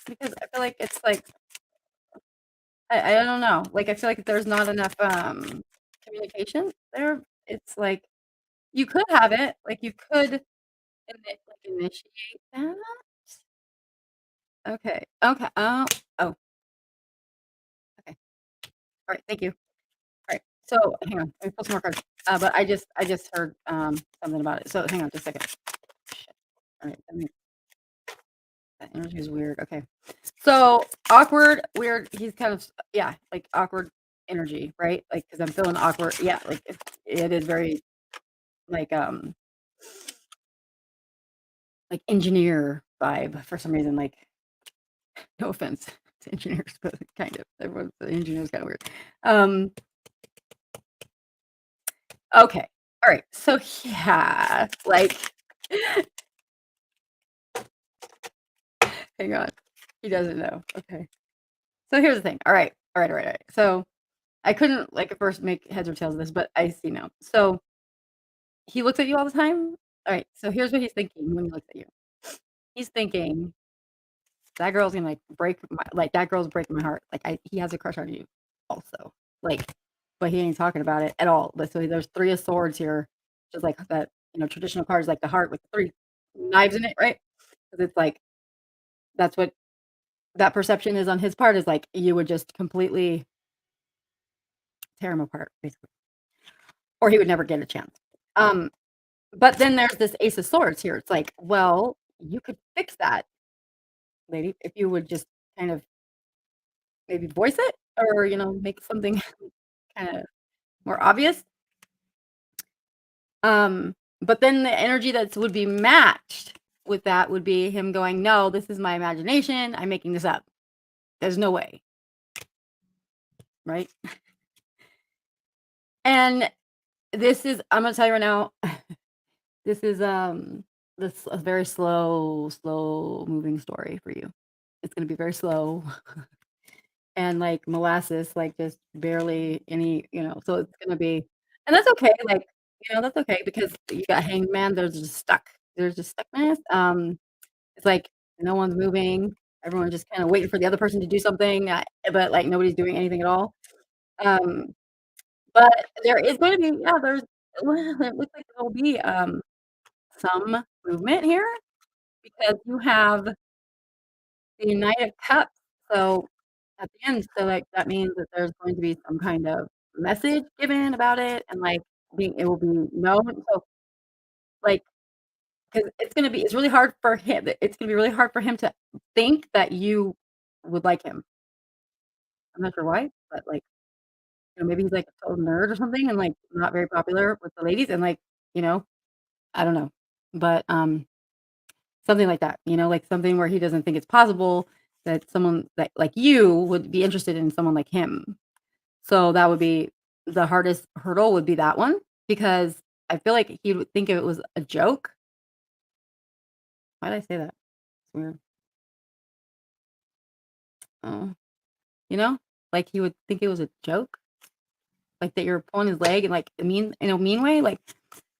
A: Because I feel like it's like I don't know. Like I feel like there's not enough communication there. It's like you could have it. Like you could initiate that. Okay. Okay. Oh. Oh. Okay. All right. Thank you. All right. So hang on. Let me pull some more cards. But I just heard something about it. So hang on just a second. Shit. All right. That energy is weird. Okay. So awkward, weird. He's kind of yeah, like awkward energy, right? Like because I'm feeling awkward. Yeah, like it is very like like engineer vibe for some reason. Like no offense to engineers, but kind of everyone the engineers kind of weird. Um. Okay. All right. So yeah, like hang on. He doesn't know. Okay. So here's the thing. All right. All right. All right. All right. So I couldn't like at first make heads or tails of this, but I see now. So he looks at you all the time? Alright, so here's what he's thinking when he looks at you. He's thinking, "That girl's gonna, like, break my like, that girl's breaking my heart." Like, I he has a crush on you also. Like, but he ain't talking about it at all. But so there's 3 of swords here, just like that, traditional cards like the heart with 3 knives in it, right? 'Cause it's like, that's what that perception is on his part is like, you would just completely tear him apart, basically, or he would never get a chance. Um, but then there's this ace of swords here. It's like, well, you could fix that lady, if you would just kind of maybe voice it or, make something kinda more obvious. But then the energy that would be matched with that would be him going, "No, this is my imagination. I'm making this up. There's no way." Right? And this is I'm gonna tell you right now, this is, this a very slow moving story for you. It's gonna be very slow. And, like, molasses, like, just barely any so it's gonna be and that's okay, like, that's okay because you got Hanged Man, there's just stuckness, it's like no one's moving, everyone's just kinda waiting for the other person to do something, but, like, nobody's doing anything at all. Um, but there is going to be yeah, there's well, it looks like there'll be, some movement here because you have the Knight of Cups, so at the end, so, like, that means that there's going to be some kind of message given about it and, like, being it will be known, so, like 'cause it's really hard for him it's gonna be really hard for him to think that you would like him. I'm not sure why, but, like, maybe he's, like, a total nerd or something and, like, not very popular with the ladies and, like, you know, I don't know. But, something like that, like, something where he doesn't think it's possible that someone that like you would be interested in someone like him. So, that would be the hardest hurdle would be that one because I feel like he would think it was a joke. Why did I say that? It's weird. Oh, you know? Like, he would think it was a joke, like, that you're pulling his leg in a mean way, like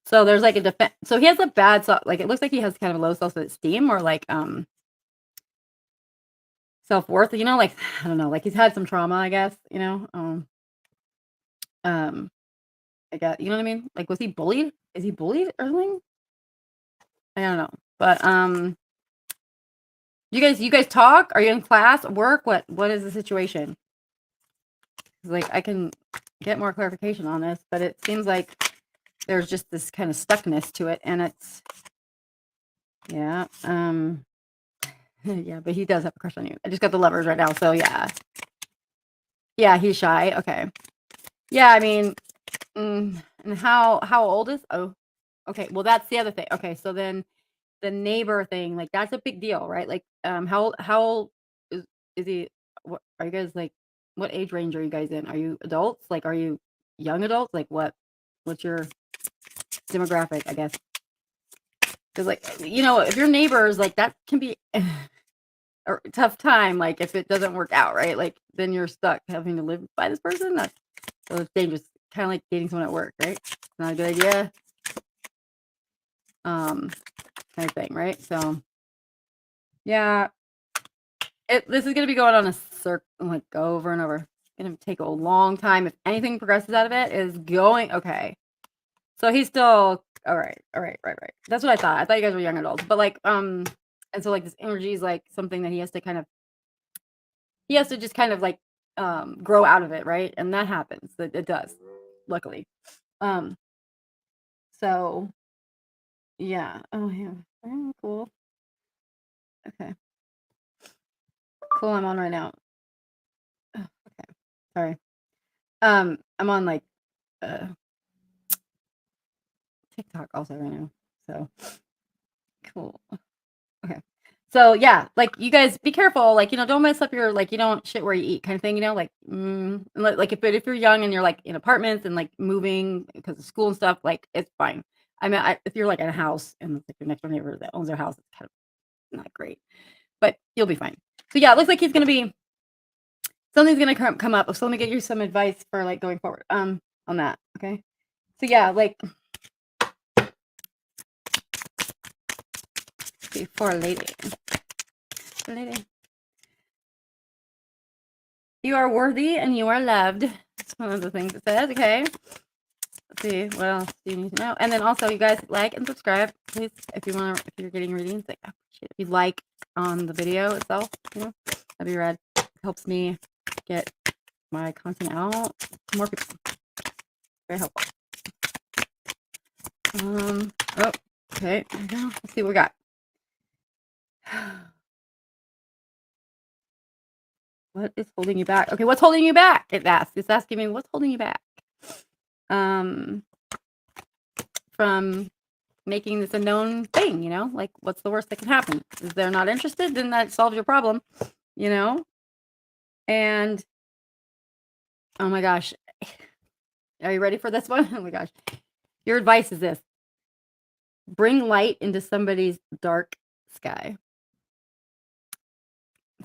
A: so there's, like, a defen so he has a bad like, it looks like he has kind of a low self-esteem or, like, self-worth, like, I don't know, like, he's had some trauma, I guess, um, I get you know what I mean? Like, was he bullied? Is he bullied or something? I don't know, but, you guys talk? Are you in class, work? What is the situation? 'Cause, like, I can get more clarification on this, but it seems like there's just this kinda stuckness to it, and it's yeah, yeah, but he does have a crush on you. I just got the lovers right now, so yeah. Yeah, he's shy, okay. Yeah, I mean, and how old is okay, well, that's the other thing. Okay, so then the neighbor thing, like, that's a big deal, right? Like, how old is he what are you guys, like what age range are you guys in? Are you adults? Like, are you young adults? Like, what's your demographic, I guess? 'Cause, like, if your neighbors, like, that can be a tough time, like, if it doesn't work out, right? Like, then you're stuck having to live by this person, so it's dangerous. Kinda like dating someone at work, right? Not a good idea, um, kinda thing, right? So, yeah, this is gonna be going on a like, over and over. It's gonna take a long time. If anything progresses out of it, is going okay. So he's still alright, alright, right. That's what I thought. I thought you guys were young adults, but, like, and so, like, this energy is, like, something that he has to just kind of, like, grow out of it, right? And that happens. It does, luckily. Um, so, yeah. Oh, yeah. Oh, cool. Okay. Cool, I'm on right now. Oh, okay. Sorry. I'm on, like, uh, TikTok also right now. So, cool. Okay. So, yeah, like, you guys be careful, like, don't mess up your like, you don't shit where you eat kinda thing, like, like, if you're young and you're, like, in apartments and, like, moving because of school and stuff, like, it's fine. I mean, if you're, like, in a house and it's, like, your next door neighbor that owns their house, it's kind of not great, but you'll be fine. So, yeah, it looks like he's gonna be something's gonna come up, so let me get you some advice for, like, going forward, on that, okay? So, yeah, like, before lady. Lady. You are worthy and you are loved. That's one of the things it says, okay? Let's see, what else do you need to know? And then also, you guys like and subscribe, please, if you're getting readings, like, I appreciate if you like on the video itself, that'd be rad. Helps me get my content out to more people. Very helpful. Oh, okay, there we go. Let's see what we got. What is holding you back? Okay, what's holding you back? It asks. It's asking me what's holding you back. Um, from making this a known thing, like what's the worst that can happen? Is they're not interested, then that solves your problem, you know? And oh my gosh. Are you ready for this one? Oh my gosh. Your advice is this. Bring light into somebody's dark sky.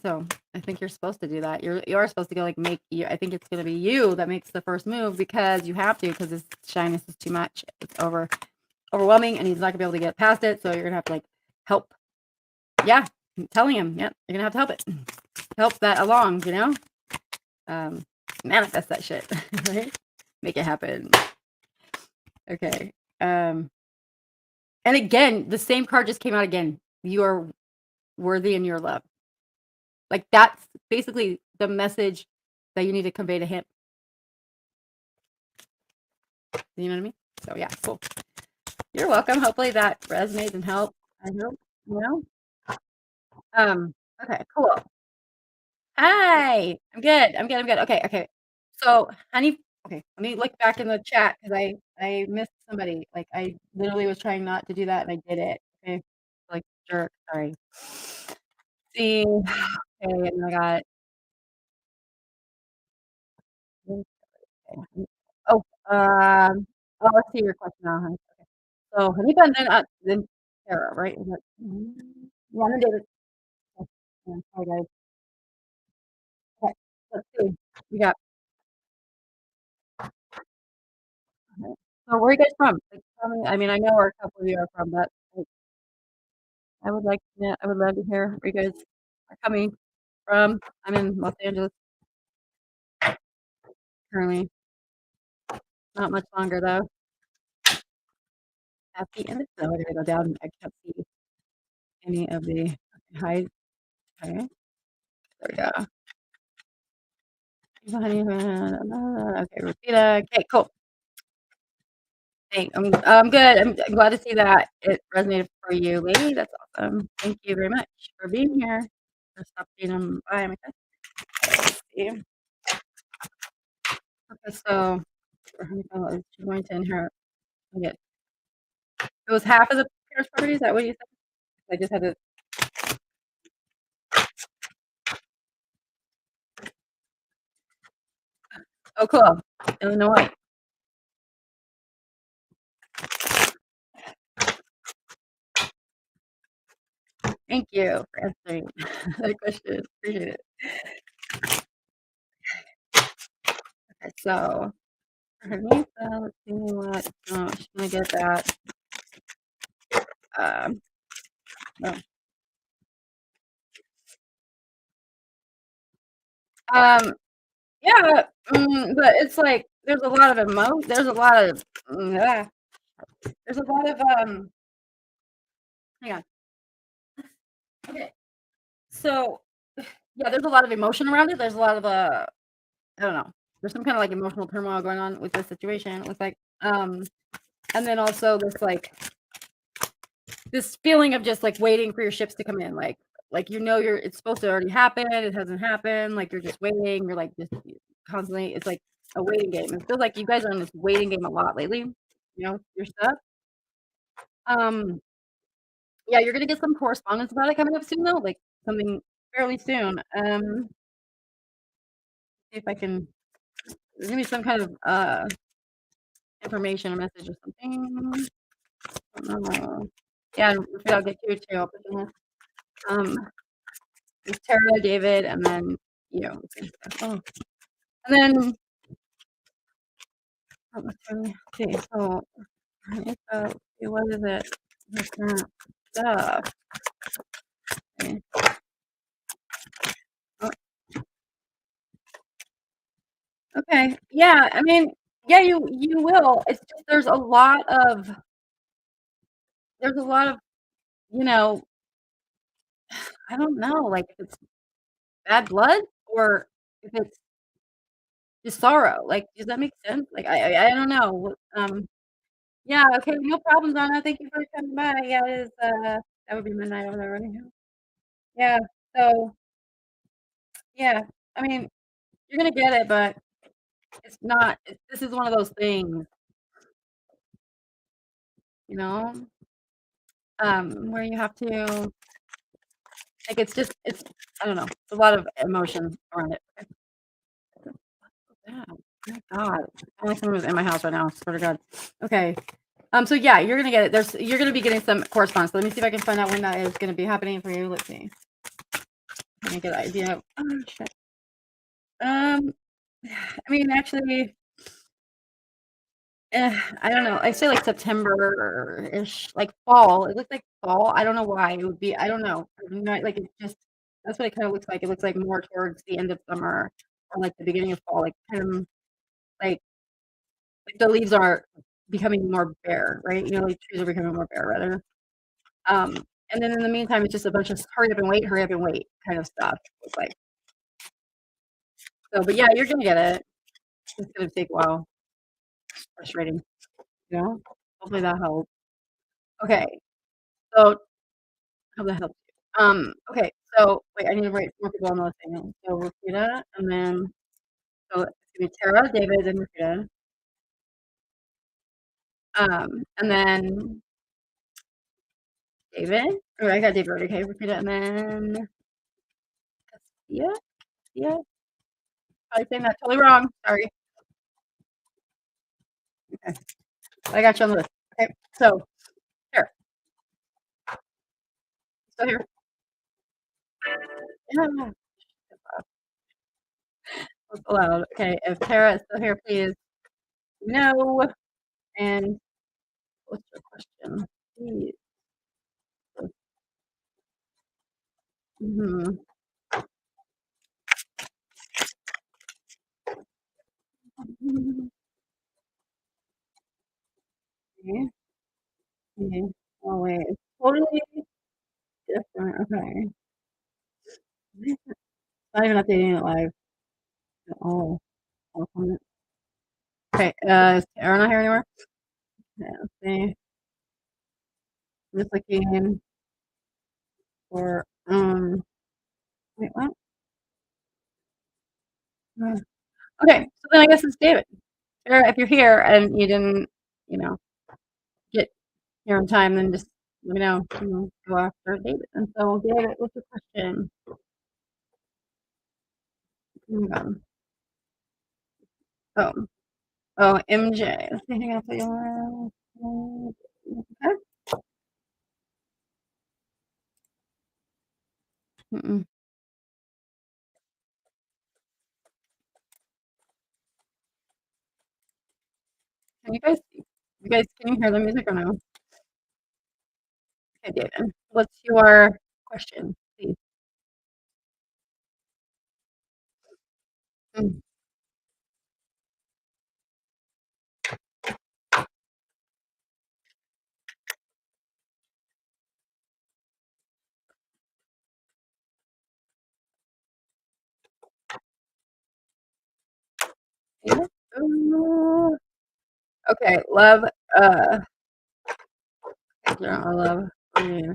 A: So, I think you're supposed to do that. You are supposed to go, like, I think it's gonna be you that makes the first move because you have to because his shyness is too much. It's overwhelming, and he's not gonna be able to get past it, so you're gonna have to, like, help. Yeah, telling him, yep, you're gonna have to help it. Help that along, you know? Um, manifest that shit, right? Make it happen. Okay. And again, the same card just came out again. You are worthy and you're loved. Like that's basically the message that you need to convey to him. You know what I mean? So yeah, cool. You're welcome. Hopefully that resonates and helps. I hope, you know? Okay, cool. Hi. I'm good. Okay, okay. So, honey, okay, let me look back in the chat because I missed somebody. Like I literally was trying not to do that and I did it. Okay. Like jerk. Sorry. See. Okay, and I got okay. Oh, oh, I see your question now, honey. Okay. So Hanifa and then Tara, right? Is that, yeah, and then David. Okay. Yeah, hi guys. Okay. Let's see. We got okay. So where are you guys from? Like, tell me, I mean, I know where a couple of you are from, but like, I would like, yeah, I would love to hear where you guys are coming from. I'm in Los Angeles currently. Not much longer though. At the end of the we're gonna go down. I can't see any of the highs. Okay, there we go. Okay, Rafita. Okay, cool. Hey, I'm good. I'm glad to see that it resonated for you, lady. That's awesome. Thank you very much for being here. For stopping by. My let's see. Okay, so she's going to inherit. It was half of the parents' property. Is that what you said? I just had to. Oh, cool. Illinois. Thank you for answering that question. Appreciate it. Okay, so for Hanisa, let's see what. Oh, she's gonna get that. No. Um, yeah, but it's like there's a lot of there's a lot of there's a lot of hang on. Okay. So yeah, there's a lot of emotion around it. There's a lot of I don't know. There's some kind of like emotional turmoil going on with this situation. It looks like and then also this feeling of just like waiting for your ships to come in, like you know it's supposed to already happen, it hasn't happened, like you're just waiting, you're like just constantly, it's like a waiting game. It feels like you guys are in this waiting game a lot lately, you know, your stuff. Um, yeah, you're gonna get some correspondence about it coming up soon though, like something fairly soon. See if I can there's gonna be some kind of information or message or something. I don't know. Yeah, maybe I'll get you too. I'll put you on. There's Tara, David, and then you. Oh, and then let's see. So if what is it? Different stuff. Okay. Oh, okay. Yeah. I mean, yeah. You will. It's just there's a lot of you know. I don't know. Like if it's bad blood or if it's just sorrow. Like does that make sense? Like I don't know. Yeah. Okay. No problems, Anna. Thank you for coming by. Yeah. It is. That would be midnight over there right now. Yeah. So yeah. I mean, you're gonna get it, but it's not. This is one of those things, you know, where you have to like. It's just. It's. I don't know. It's a lot of emotion around it. Yeah. Oh my God. I like someone was in my house right now. Swear to God. Okay. So yeah, you're gonna get it. You're gonna be getting some correspondence. Let me see if I can find out when that is gonna be happening for you. Let's see. Let me get an idea. Oh shit. I mean, actually, I don't know. I say like September-ish, like fall. It looks like fall. I don't know why it would be. I don't know. I'm not like it just that's what it kind of looks like. It looks like more towards the end of summer or like the beginning of fall, like kind of like the leaves are becoming more bare, right? You know, like trees are becoming more bare rather. Um, and then in the meantime, it's just a bunch of hurry up and wait kind of stuff. It's like so, but yeah, you're gonna get it. It's gonna take a while. Frustrating, you know. Hopefully that helps. Okay, so hope that helps you. Okay, so wait, I need to write more people on the list. So Rafita, and then so it's gonna be Tara, David, and Rafita. And then David. Oh, I got David already. Okay, Rafita, and then yeah, yeah. Probably saying that totally wrong. Sorry. Okay, I got you on the list. Okay, so here, so here. Yeah, what's allowed. Okay, if Tara is still here, please no. And what's your question? Please. Mm-hmm. Okay. Okay. Oh wait, it's totally different. Okay. It's not even updating it live at all. I'll comment. Okay, is Tara not here anymore? Yeah, let's see. I'm just looking for wait, what? Uh, Okay, so then I guess it's David. Tara, if you're here and you didn't, you know, get here on time, then just let me know. Go after David. And so, David, what's your question? Um, Oh, oh, MJ. Let's see, hang on, put you on. Okay. Mm-mm. Can can you hear the music or no? Okay, David. What's your question, please? Mm. Yeah. Uh, okay, love, yeah, I love, yeah,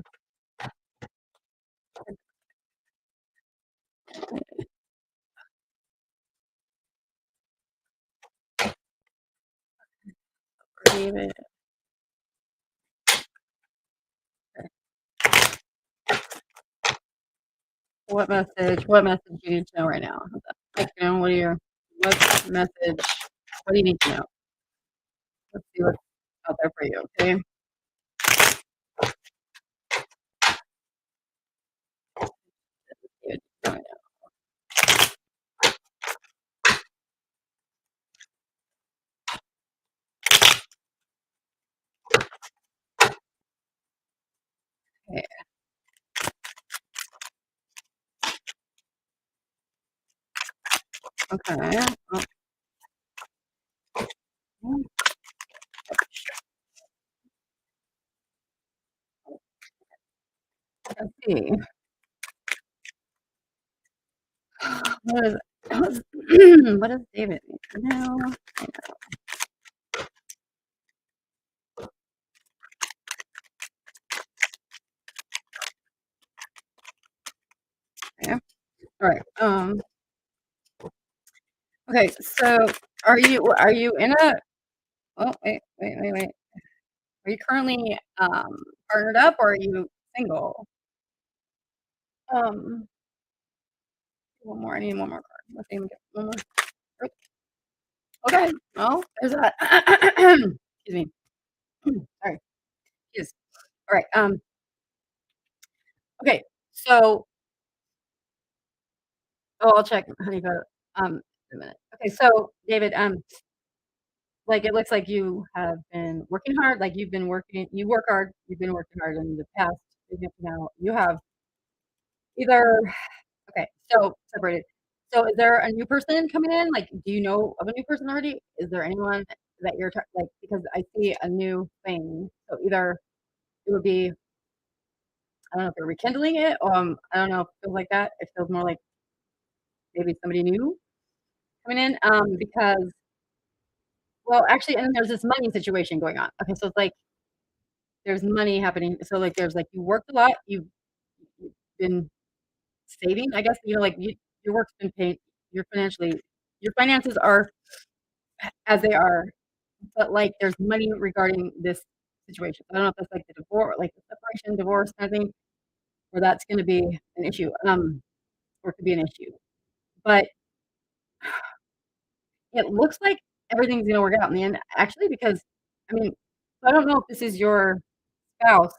A: David. Okay. What message do you need to know right now? Like, what message, what do you need to know? Let's see what's out there for you, okay? David, okay, okay. Oh, let's see. What is what does David need to know? Okay. All right. Okay. So, are you in a? Oh, wait. Are you currently partnered up or are you single? Um, one more. I need one more card. Let's see. Let me get one more. Oh, okay. Well, there's that. Excuse me. Sorry. Yes. All right. Okay. So, oh, I'll check, honey, but in a minute. Okay. So, David. like, it looks like you have been working hard, like, you work hard, you've been working hard in the past, maybe up to now. You have either okay, so separated. So is there a new person coming in? Like, do you know of a new person already? Is there anyone that you're like, because I see a new thing. So either it would be, I don't know if you're rekindling it, I don't know if it feels like that. It feels more like maybe somebody new coming in, because well, actually, and then there's this money situation going on. Okay, so it's like there's money happening. So, like, there's, like, you worked a lot, you've been saving, I guess, like, your work's been paid, your finances are as they are, but, like, there's money regarding this situation. I don't know if that's, like, the separation, divorce kinda thing, where that's gonna be an issue, or could be an issue. But it looks like everything's gonna work out in the end, actually, because, I mean, I don't know if this is your spouse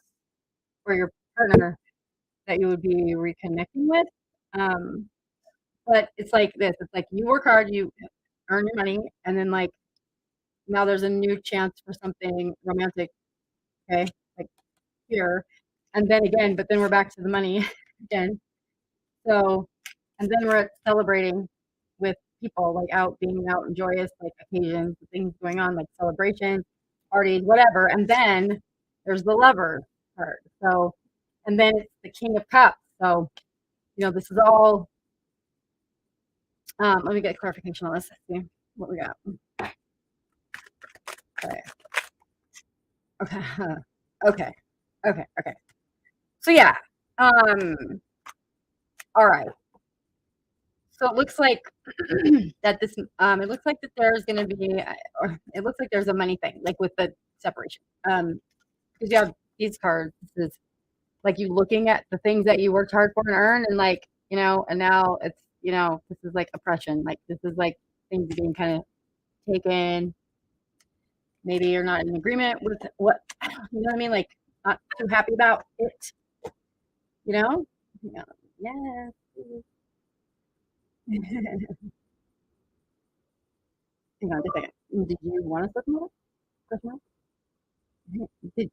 A: or your partner that you would be reconnecting with, um, but it's like this, it's like you work hard, you earn your money, and then, like, now there's a new chance for something romantic, okay, like, here, and then again but then we're back to the money again. So and then we're celebrating with people, like, being out and joyous, like, occasions, things going on, like celebrations, parties, whatever, and then there's the lover part, so and then it's the King of Cups, so, this is all, let me get clarification on this, see what we got. Okay. Okay. Okay. Okay, okay. So, yeah, um, alright. So it looks like that it looks like that there's gonna be, or it looks like there's a money thing, like, with the separation, because you have these cards, this is, like, you looking at the things that you worked hard for and earned and, like, and now it's, this is, like, oppression, like, this is, like, things being kinda taken, maybe you're not in agreement with what you know what I mean, like, not too happy about it, you know? Yeah. Yes. Hang on just a second. Did you want to flip them? Question mark? Did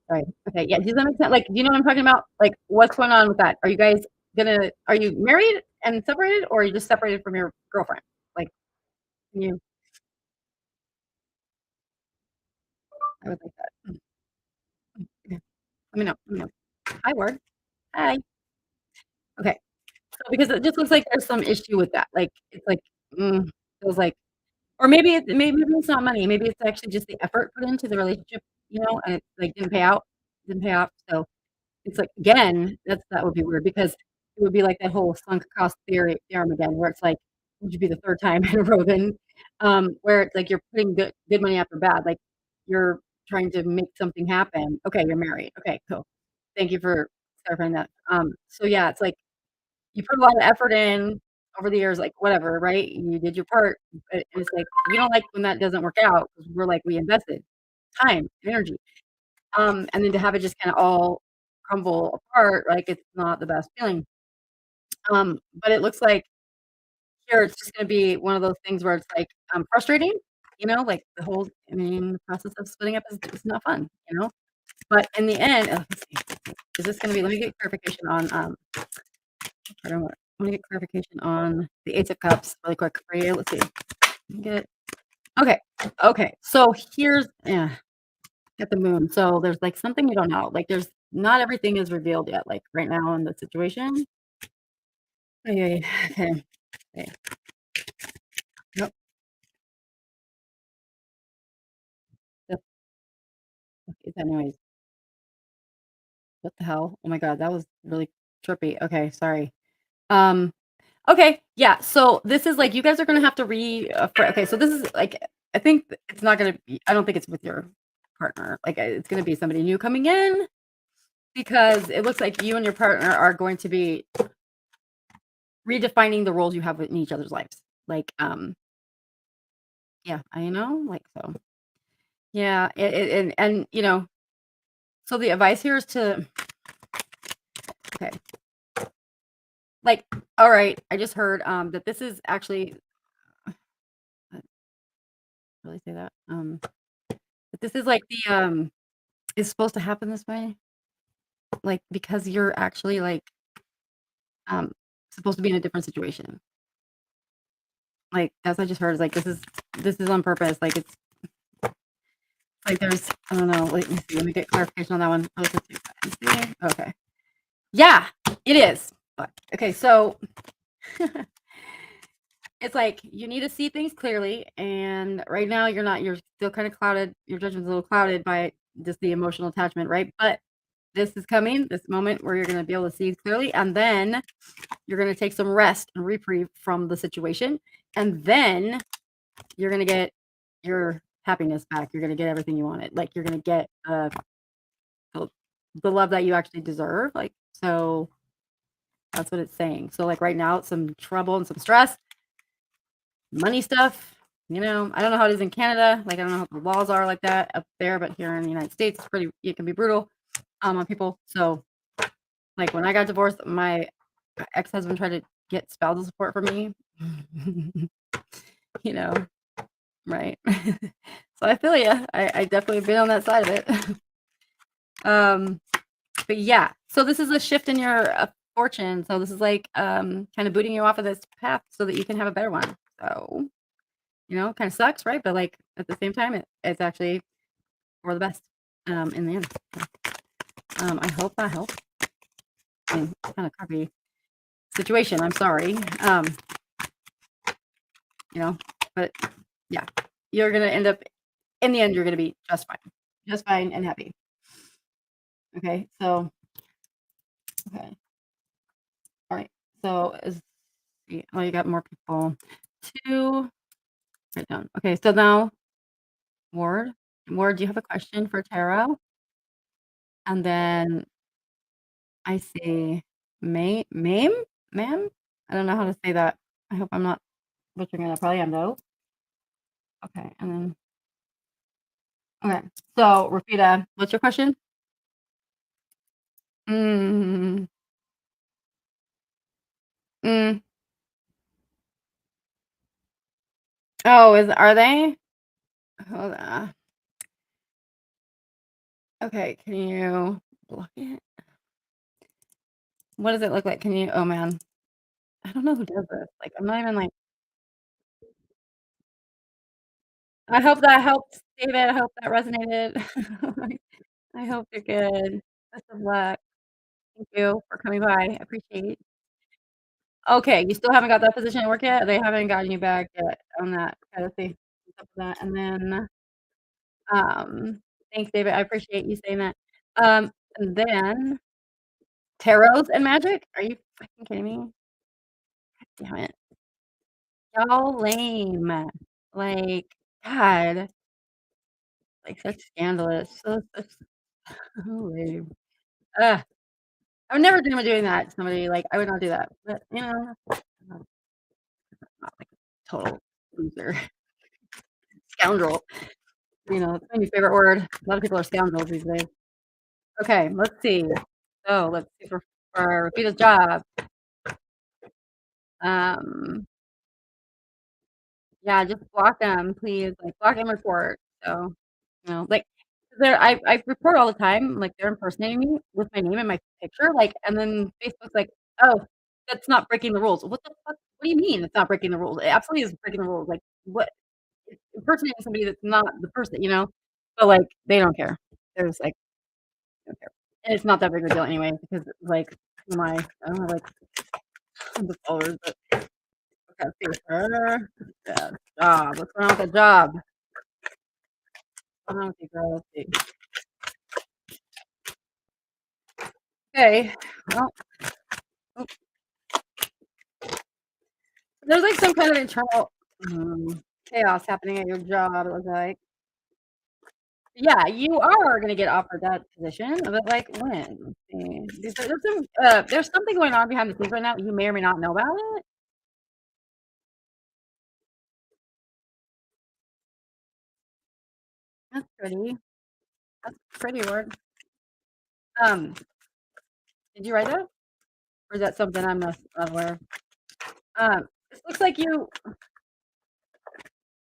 A: Right. Okay, yeah, does that make sense? Like, do you know what I'm talking about? Like, what's going on with that? Are you married and separated, or are you just separated from your girlfriend? Like, can you I would like that. Okay. Let me know, let me know. Hi, Ward. Hi. Okay. So, because it just looks like there's some issue with that, like, it's like, feels like or maybe it's not money, maybe it's actually just the effort put into the relationship, and it, like, didn't pay off, so it's like, again, that would be weird because it would be like that whole sunk cost theorem again, where it's like, would you be the 3rd time in a row then, where it's like you're putting good money after bad, like, you're trying to make something happen. Okay, you're married. Okay, cool. Thank you for clarifying that. So yeah, it's like you put a lot of effort in over the years, like, whatever, right? You did your part, but it's like, we don't like when that doesn't work out because 'cause we're like, we invested time, energy. And then to have it just kinda all crumble apart, like, it's not the best feeling. But it looks like here it's just gonna be one of those things where it's, like, frustrating, like, the process of splitting up is not fun, But in the end let's see, is this gonna be let me get clarification on, I don't know, let me get clarification on the Ace of Cups really quick for you. Let's see. Let me get okay, okay, so here's get the Moon. So there's, like, something you don't know, like, there's not everything is revealed yet, like, right now in the situation. Okay, okay, okay. Yep, yep, okay, anyways, what the hell? Oh my god, that was really trippy. Okay, sorry. Um, okay, yeah, so this is, like, you guys are gonna have to okay, so this is, like, I think it's not gonna be I don't think it's with your partner, like, it's gonna be somebody new coming in because it looks like you and your partner are going to be redefining the roles you have in each other's lives. Like, yeah, I know, like, so yeah, and, so the advice here is to okay, like, alright, I just heard, that this is actually really say that. But this is like the, it's supposed to happen this way, like, because you're actually, like, um, supposed to be in a different situation. Like, as I just heard, is like, this is on purpose, like, it's like there's I don't know, let me see, let me get clarification on that one. Oh, let's see. Okay. Yeah, it is. But okay, so it's like you need to see things clearly, and right now you're still kinda clouded, your judgment's a little clouded by just the emotional attachment, right? But this is coming, this moment where you're gonna be able to see clearly, and then you're gonna take some rest and reprieve from the situation, and then you're gonna get your happiness back. You're gonna get everything you wanted. Like, you're gonna get, the the love that you actually deserve, like, so that's what it's saying. So, like, right now, it's some trouble and some stress, money stuff, I don't know how it is in Canada, like, I don't know how the laws are like that up there, but here in the United States, it can be brutal, on people. So, like, when I got divorced, my ex-husband tried to get spousal support for me. You know, right. So I feel ya. I definitely been on that side of it. Um, but yeah, so this is a shift in your, fortune. So this is like, kinda booting you off of this path so that you can have a better one. So, kinda sucks, right? But, like, at the same time, it's actually for the best, in the end. So, I hope that helps. I mean, it's kinda crappy situation, I'm sorry. You know, but yeah, you're gonna end up in the end, you're gonna be just fine and happy. Okay, so okay, all right. So is oh, you got more people. Two, write down. Okay, so now Ward, Ward, do you have a question for tarot? And then I see Mame, ma'am. I don't know how to say that. I hope I'm not butchering it. I probably am though. Okay, and then okay. So Rafita, what's your question? Mm, mm. Oh, is are they? Hold on. Okay, can you block it? What does it look like? Can you oh, man. I don't know who does this. Like, I'm not even like I hope that helped, David. I hope that resonated. I hope you're good. Best of luck. Thank you for coming by. I appreciate. Okay, you still haven't got that position at work yet? They haven't gotten you back yet on that. Okay, let's see what's up with that. And then, um, thanks, David. I appreciate you saying that. And then tarots and magic? Are you fucking kidding me? Damn it. Y'all lame. Like, God, like, such scandalous. So lame. Ugh, I would never dream of doing that to somebody, like, I would not do that, but, I'm not like a total loser, scoundrel, it's my new favorite word. A lot of people are scoundrels these days. Okay, let's see. So, let's see for Rafita's job. Um, yeah, just block them, please, like, block and report. So, like, I report all the time, like, they're impersonating me with my name and my picture, like, and then Facebook's like, "Oh, that's not breaking the rules." What the fuck? What do you mean it's not breaking the rules? It absolutely is breaking the rules, like, what impersonating somebody that's not the person, you know? But, like, they don't care. They're just like, "They don't care." And it's not that big of a deal anyway because, like, who am I don't have, like, tons of followers, but okay, let's see her yeah, job. What's going on with the job? What's going on with you, girl? Let's see. Okay. Well, oh, there's, like, some kind of internal, chaos happening at your job, it looks like. Yeah, you are gonna get offered that position, but, like, when? Let's see. There's something going on behind the scenes right now, you may or may not know about it. That's pretty. That's a pretty word. Um, did you write that? Or is that something I'm not aware of? This looks like you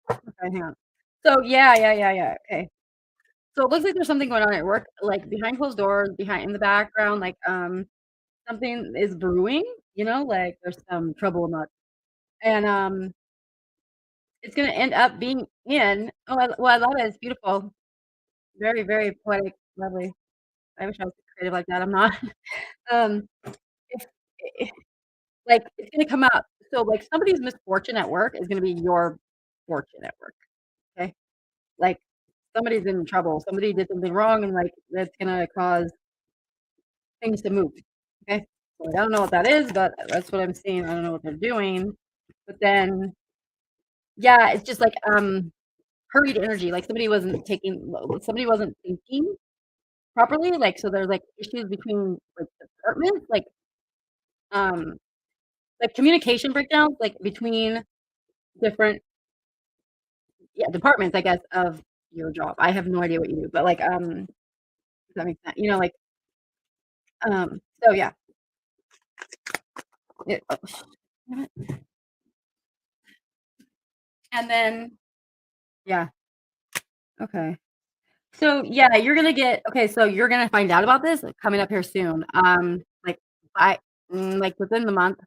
A: okay, hang on. So, yeah, okay. So, it looks like there's something going on at work, like, behind closed doors, behind in the background, like, something is brewing, like, there's some trouble in that and, it's gonna end up being in I love it, it's beautiful. Very, very poetic, lovely. I wish I was creative like that, I'm not. Um, if I like, it's gonna come out so, like, somebody's misfortune at work is gonna be your fortune at work, okay? Like, somebody's in trouble, somebody did something wrong, and, like, that's gonna cause things to move, okay? So, I don't know what that is, but that's what I'm seeing, I don't know what they're doing, but then yeah, it's just like, hurried energy, like, somebody wasn't thinking properly, like, so there's, like, issues between, like, departments, um, like, communication breakdowns, like, between different yeah, departments, I guess, of your job. I have no idea what you do, but, like, does that make sense? So yeah, oh, damn it. And then yeah, okay. So, yeah, you're gonna find out about this, like, coming up here soon, like, by like, within the month,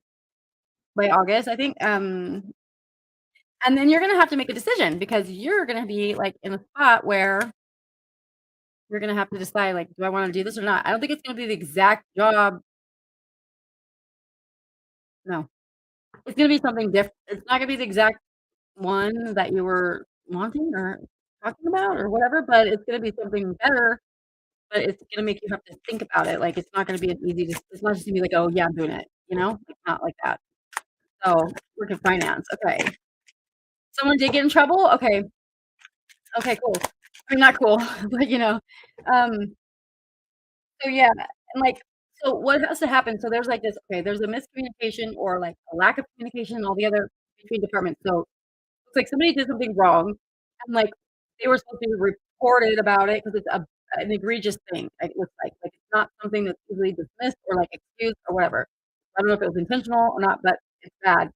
A: by August, I think, and then you're gonna have to make a decision because you're gonna be, like, in a spot where you're gonna have to decide, like, "Do I wanna do this or not?" I don't think it's gonna be the exact job no. It's gonna be something different. It's not gonna be the exact one that you were wanting or talking about or whatever, but it's gonna be something better, but it's gonna make you have to think about it, like, it's not gonna be as easy to it's not just gonna be like, "Oh, yeah, I'm doing it," you know? It's not like that. So, work in finance, okay. Someone did get in trouble? Okay, cool. I mean, not cool, but, um, so, yeah, and, like so what has to happen so there's, like, this okay, there's a miscommunication or, like, a lack of communication altogether between departments, so looks like somebody did something wrong, and, like, they were supposed to be reported about it 'cause it's an egregious thing, it looks like it's not something that's easily dismissed or, like, excused or whatever. I don't know if it was intentional or not, but it's bad,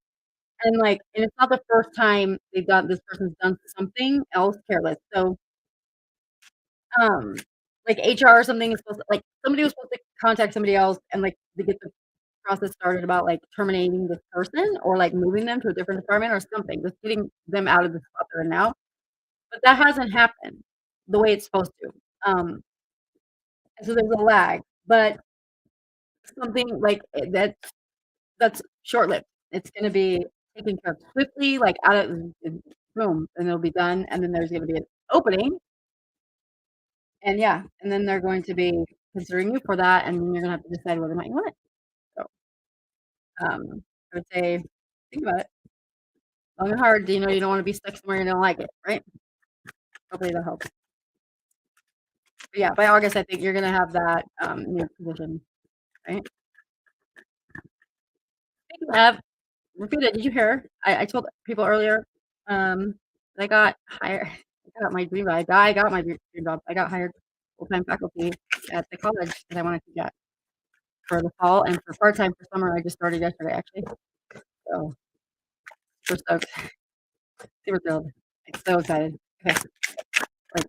A: and it's not the first time this person's done something else careless, so, um, like, HR or something is supposed to like, somebody was supposed to contact somebody else and, like, to get the process started about, like, terminating this person or, like, moving them to a different department or something, just getting them out of the spot they're in now. But that hasn't happened the way it's supposed to. And so there's a lag, but something like, that's short-lived. It's gonna be taken care of swiftly, like, out of boom, and it'll be done, and then there's gonna be an opening, and yeah, and then they're going to be considering you for that, and then you're gonna have to decide whether or not you want it. So, I would say think about it long and hard, you don't wanna be stuck somewhere you don't like it, right? Hopefully that helps. But yeah, by August, I think you're gonna have that, new position, right? Speaking of Rafita, did you hear? I told people earlier, that I got hired I got my dream job. I got my dream job. I got hired full-time faculty at the college that I wanted to get for the fall and for part-time for summer. I just started yesterday, actually. So, super stoked, super thrilled, like, so excited. Okay, like,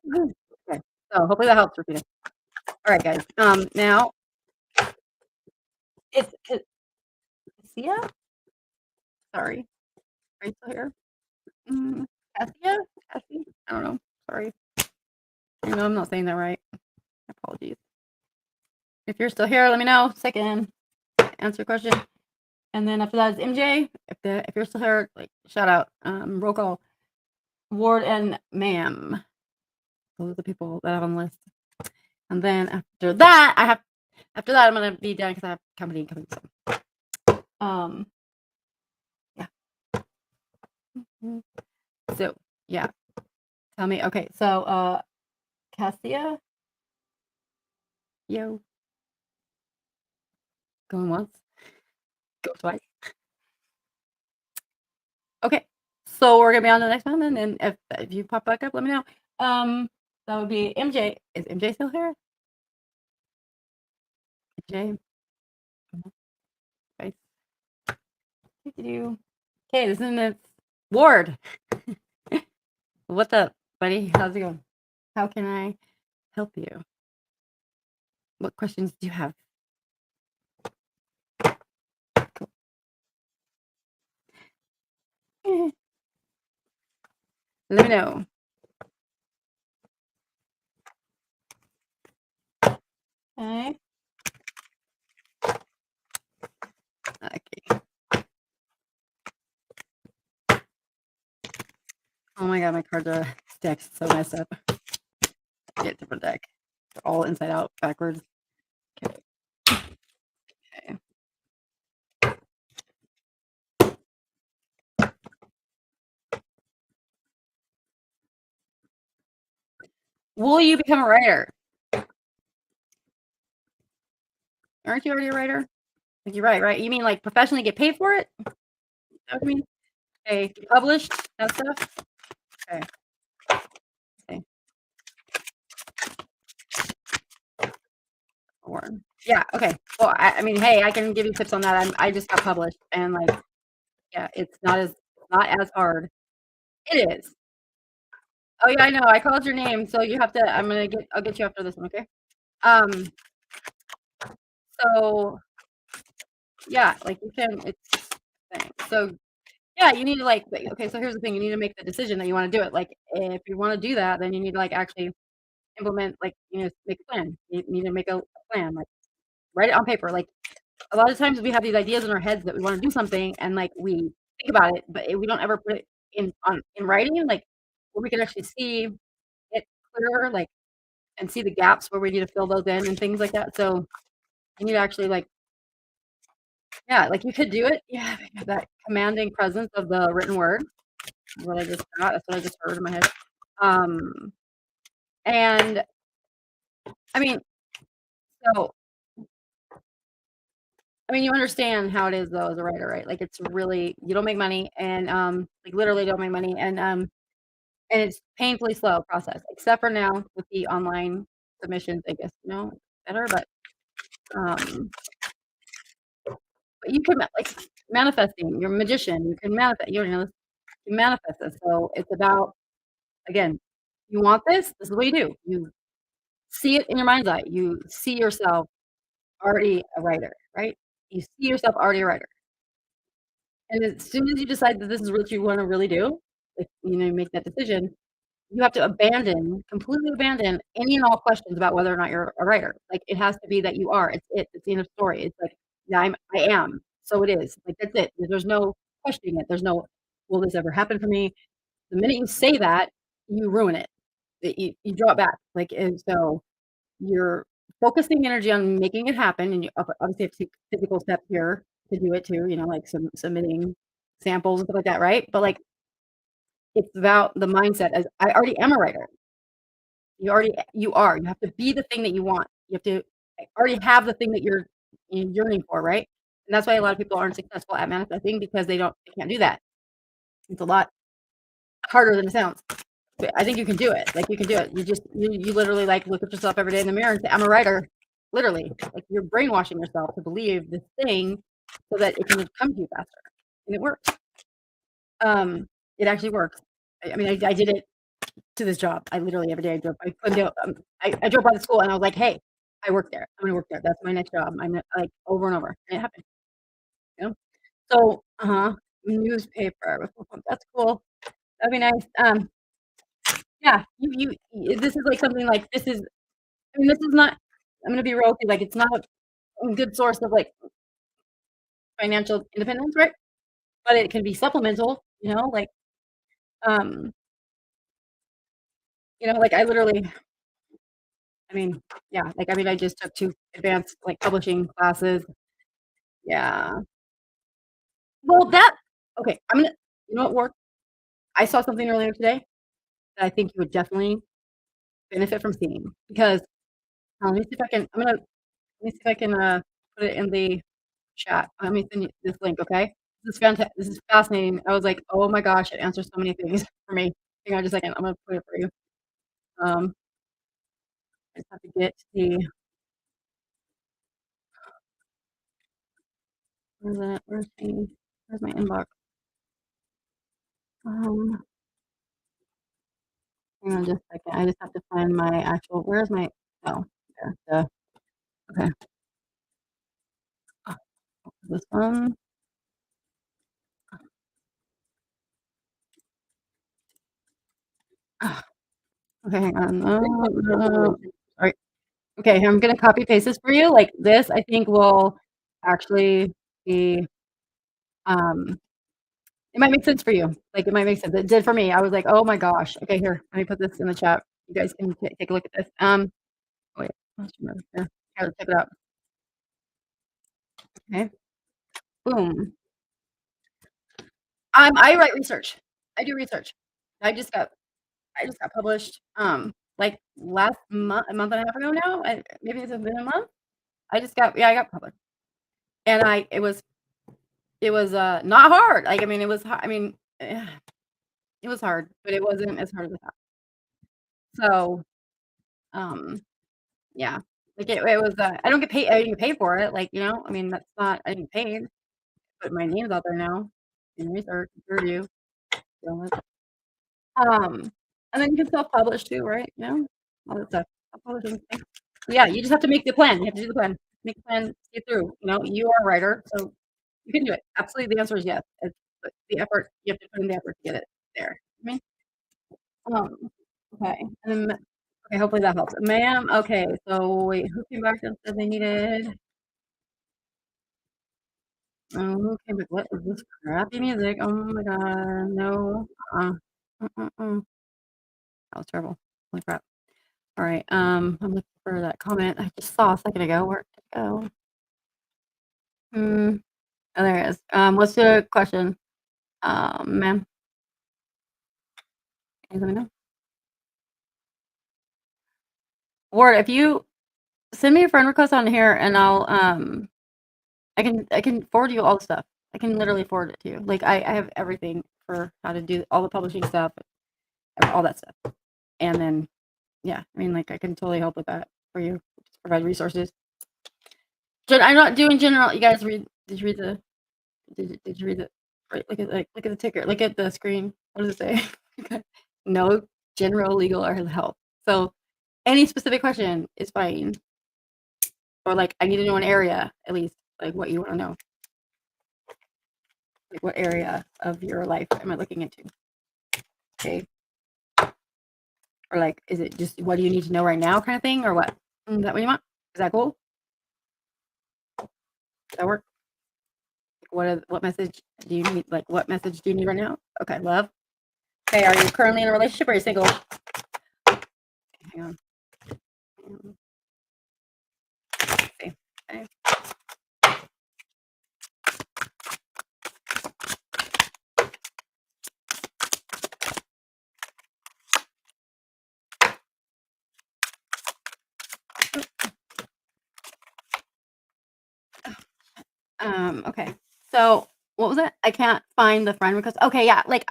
A: woo, okay. So, hopefully that helps, Rafita. Alright, guys. Now it's Sia? Sorry. Are you still here? Mm, Cassia? Cassie? I don't know. Sorry. I know I'm not saying that right. Apologies. If you're still here, let me know. Second, answer a question. And then after that is MJ. If you're still here, like shout out. Roll call. Ward and ma'am. Those are the people that I have on the list. And then after that I'm gonna be done because I have company coming. So yeah. So yeah. Tell me. Okay, so Cassia, yo, going once, go twice. Okay. So we're gonna be on the next one, and then if you pop back up, let me know. That would be MJ. Is MJ still here? MJ. Right. Okay, this is Miss Ward. What's up, buddy? How's it going? How can I help you? What questions do you have? Let me know. Okay. Okay. Oh my god, my cards are deck's so messed up. Get a different deck. They're all inside out, backwards. Okay. Okay. Will you become a writer? Aren't you already a writer? Like you write, right? You mean like professionally get paid for it? Is that what you mean? Okay. Published? That stuff? Okay. Okay. Or yeah, okay. Well, I mean, hey, I can give you tips on that. I just got published and like, yeah, it's not as hard. It is. Oh yeah, I know. I called your name, so you have to. I'll get you after this one, okay? Um. So yeah, like you can. It's thing. So yeah, you need to like. Okay, so here's the thing. You need to make the decision that you want to do it. Like, if you want to do that, then you need to like actually implement. Like, make a plan. You need to make a plan. Like, write it on paper. Like, a lot of times we have these ideas in our heads that we want to do something, and like we think about it, but we don't ever put it in writing. Like, where we can actually see it clearer. Like, and see the gaps where we need to fill those in and things like that. So you need to actually like, yeah, like you could do it. Yeah, that commanding presence of the written word. What I just got. That's what I just heard in my head. Um, and I mean, so I mean, you understand how it is though as a writer, right? Like it's really you don't make money, and like literally don't make money, and it's painfully slow process, except for now with the online submissions. I guess better, um, but you can like manifesting. You're a magician. You can manifest. You manifest this. So it's about again, you want this. This is what you do. You see it in your mind's eye. You see yourself already a writer, right? You see yourself already a writer, and as soon as you decide that this is what you want to really do, like make that decision. You have to completely abandon any and all questions about whether or not you're a writer. Like it has to be that you are. It's it. It's the end of story. It's like yeah, I am. So it is. Like that's it. There's no questioning it. There's no will this ever happen for me? The minute you say that, you ruin it. You draw it back. Like and so you're focusing energy on making it happen, and you obviously have to take physical steps here to do it too. Like submitting samples and stuff like that, right? But like it's about the mindset as I already am a writer. You are. You have to be the thing that you want. You have to already have the thing that you're yearning for, right? And that's why a lot of people aren't successful at manifesting because they can't do that. It's a lot harder than it sounds. But I think you can do it. Like you can do it. You literally like look at yourself every day in the mirror and say, I'm a writer. Literally. Like you're brainwashing yourself to believe this thing so that it can come to you faster. And it works. It actually works. I mean, I did it to this job. I literally every day I drove. I couldn't do. I drove by the school and I was like, "Hey, I work there. I'm gonna work there. That's my next job." I'm like over and over. And it happened. You know. So, newspaper. That's cool. That'd be nice. Yeah. This is like something like this is. I mean, this is not. I'm gonna be real with you. Like, it's not a good source of like financial independence, right? But it can be supplemental. Um, like I literally. I mean, yeah. Like, I mean, I just took 2 advanced like publishing classes. Yeah. Well, that okay, you know what worked? I saw something earlier today that I think you would definitely benefit from seeing because let me see if I can let me see if I can, put it in the chat. Let me send you this link, okay? This is fascinating. I was like, "Oh my gosh, it answers so many things for me." Hang on just a second. I'm gonna put it for you. Um, I just have to get the where's my inbox? Um, Hang on just a second. I just have to find my actual where's my oh, there. Okay. Ah, this one. Ah, okay, hang on. No. Alright. Okay, I'm gonna copy paste this for you. Like, this, I think, will actually be, um it might make sense for you. Like, it might make sense. It did for me. I was like, "Oh my gosh." Okay, here, let me put this in the chat. You guys can take a look at this. Wait, here. Here, check it out. Okay, boom. I write research. I do research. I just got I just got published, like, last month a month and a half ago now. Maybe it's been a month. I got published, and it was not hard. Like, I mean, it was hard, but it wasn't as hard as I thought. So, um, yeah, like, it was, I didn't get paid for it, like, I mean, that's not I didn't get paid, but my name's out there now in research, peer review, so and then you can self-publish too, right? All that stuff. Self-publishing thing. Yeah, you just have to make the plan. You have to do the plan. Make the plan, see it through, you are a writer, so you can do it. Absolutely, the answer is yes. It's but the effort you have to put in the effort to get it there. I mean, um, okay, okay, hopefully that helps. Ma'am, okay, so wait, who came back and said they needed who came back? What is this crappy music? Oh my god, no. That was terrible. Holy crap. Alright, I'm looking for that comment I just saw a second ago. Where'd it go? Hmm. Oh, there it is. What's the question? Ma'am, can you let me know? Ward, if you send me a friend request on here and I can forward you all the stuff. I can literally forward it to you. Like, I have everything for how to do all the publishing stuff, all that stuff. And then, yeah, I mean, like, I can totally help with that for you. Just provide resources. I'm not doing general you guys did you read the did you read it? Right, look at the ticker, look at the screen. What does it say? Okay. No general, legal, or health. So, any specific question is fine. Or, like, I need to know an area, at least, like, what you wanna know. Like, what area of your life am I looking into? Okay. Or, like, is it just what do you need to know right now kinda thing, or what? Is that what you want? Is that cool? Does that work? What message do you need? Like, what message do you need right now? Okay, love. Okay, are you currently in a relationship or are you single? Hang on. Okay. Okay. Okay. So what was it? I can't find the friend request. Okay, yeah. Like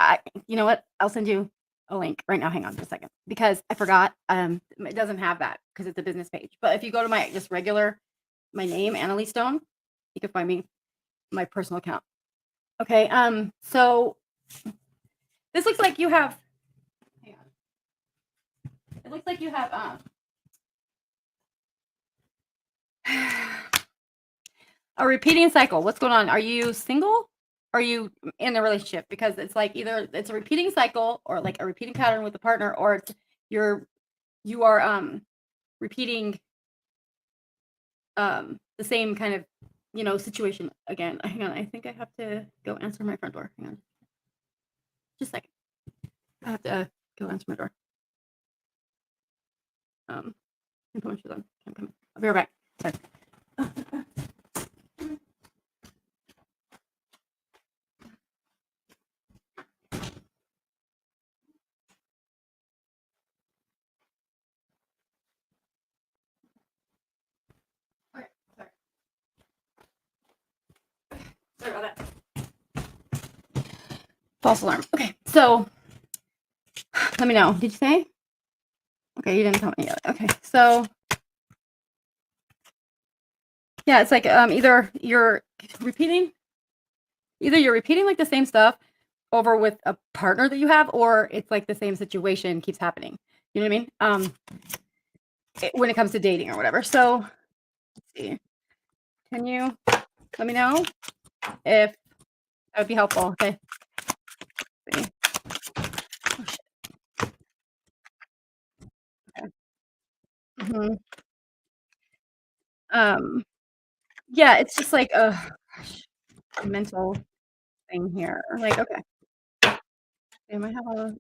A: you know what? I'll send you a link right now. Hang on just a second. Because I forgot. It doesn't have that because it's a business page. But if you go to my just regular my name, Annalise Stone, you can find me my personal account. Okay. So this looks like you have hang on. It looks like you have a repeating cycle. What's going on? Are you single? Are you in a relationship? Because it's like either it's a repeating cycle or like a repeating pattern with a partner, or you are repeating the same kind of situation again. Hang on, I think I have to go answer my front door. Hang on, just a second. I have to go answer my door. Phone is on. I'm coming. I'll be right back. Sorry. Okay, sorry about that. False alarm. Okay, so let me know. Did you say? Okay, you didn't tell me yet. Okay, so yeah, it's like either you're repeating like the same stuff, over with a partner that you have, or it's like the same situation keeps happening. You know what I mean? When it comes to dating or whatever. So, let's see. Can you let me know if that would be helpful? Okay. See. Oh, shit. Okay. Mhm. Um, yeah, it's just like, gosh, a mental thing here. Like, okay, I might have a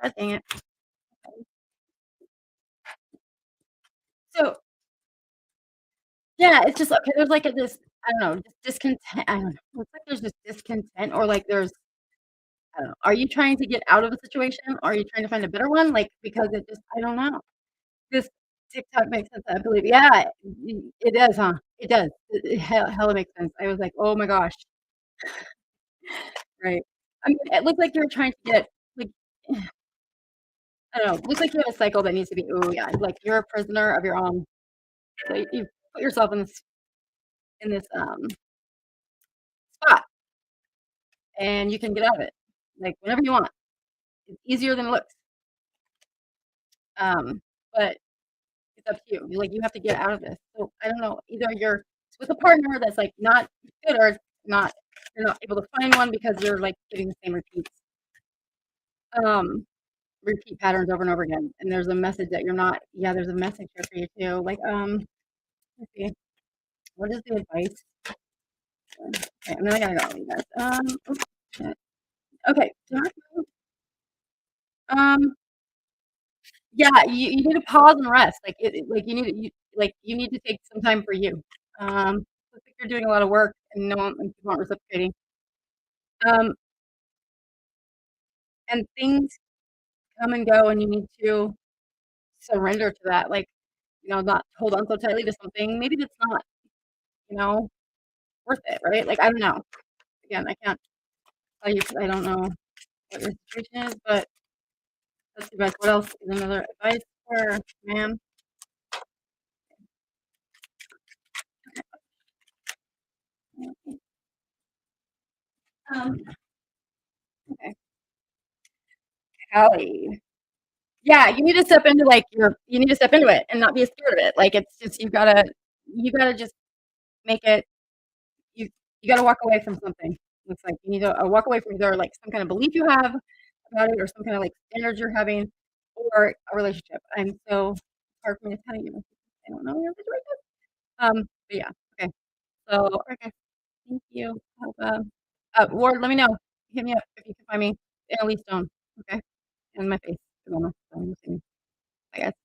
A: God dang it. So, yeah, it's just okay, there's like a this I don't know, just discontent. I don't know. It's like there's this discontent or like there's I don't know. Are you trying to get out of a situation? Or are you trying to find a better one? Like, because it just I don't know. This TikTok makes sense, I believe. Yeah, it does, huh? It does. It hella makes sense. I was like, "Oh my gosh." Right. I mean, it looked like you were trying to get like, I don't know, it looks like you have a cycle that needs to be ooh, yeah, like you're a prisoner of your own so you put yourself in this spot, and you can get out of it, like, whenever you want. It's easier than it looks, um, but it's up to you. Like, you have to get out of this. So, I don't know, either you're with a partner that's, like, not good or not you're not able to find one because you're, like, getting the same um, repeat patterns over and over again, and there's a message that you're not yeah, there's a message here for you too, like, let's see, what is the advice? Okay, and then I gotta go, you guys. Oops, shit. Okay, um, yeah, you need to pause and rest, like, like, you need to take some time for you. Looks like you're doing a lot of work and no one and people aren't reciprocating. Um, and things come and go, and you need to surrender to that, like, not hold on so tightly to something maybe that's not, you know, worth it, right? Like, I don't know. Again, I can't tell you 'cause I don't know what your situation is, but let's see, guys, what else is another advice for ma'am? Um, okay, Callie. Yeah, you need to step into, like, your you need to step into it and not be scared of it, like, it's just you gotta just make it you you gotta walk away from something. It's like you need to, walk away from either, like, some kind of belief you have about it or some kinda, like, standards you're having or a relationship, and so it's hard for me to tell you. I don't know your situation. But yeah, okay. So, okay, thank you. Have, Ward, let me know. Hit me up if you can find me in a leaf stone, okay? And my face, 'cause I'm a I guess.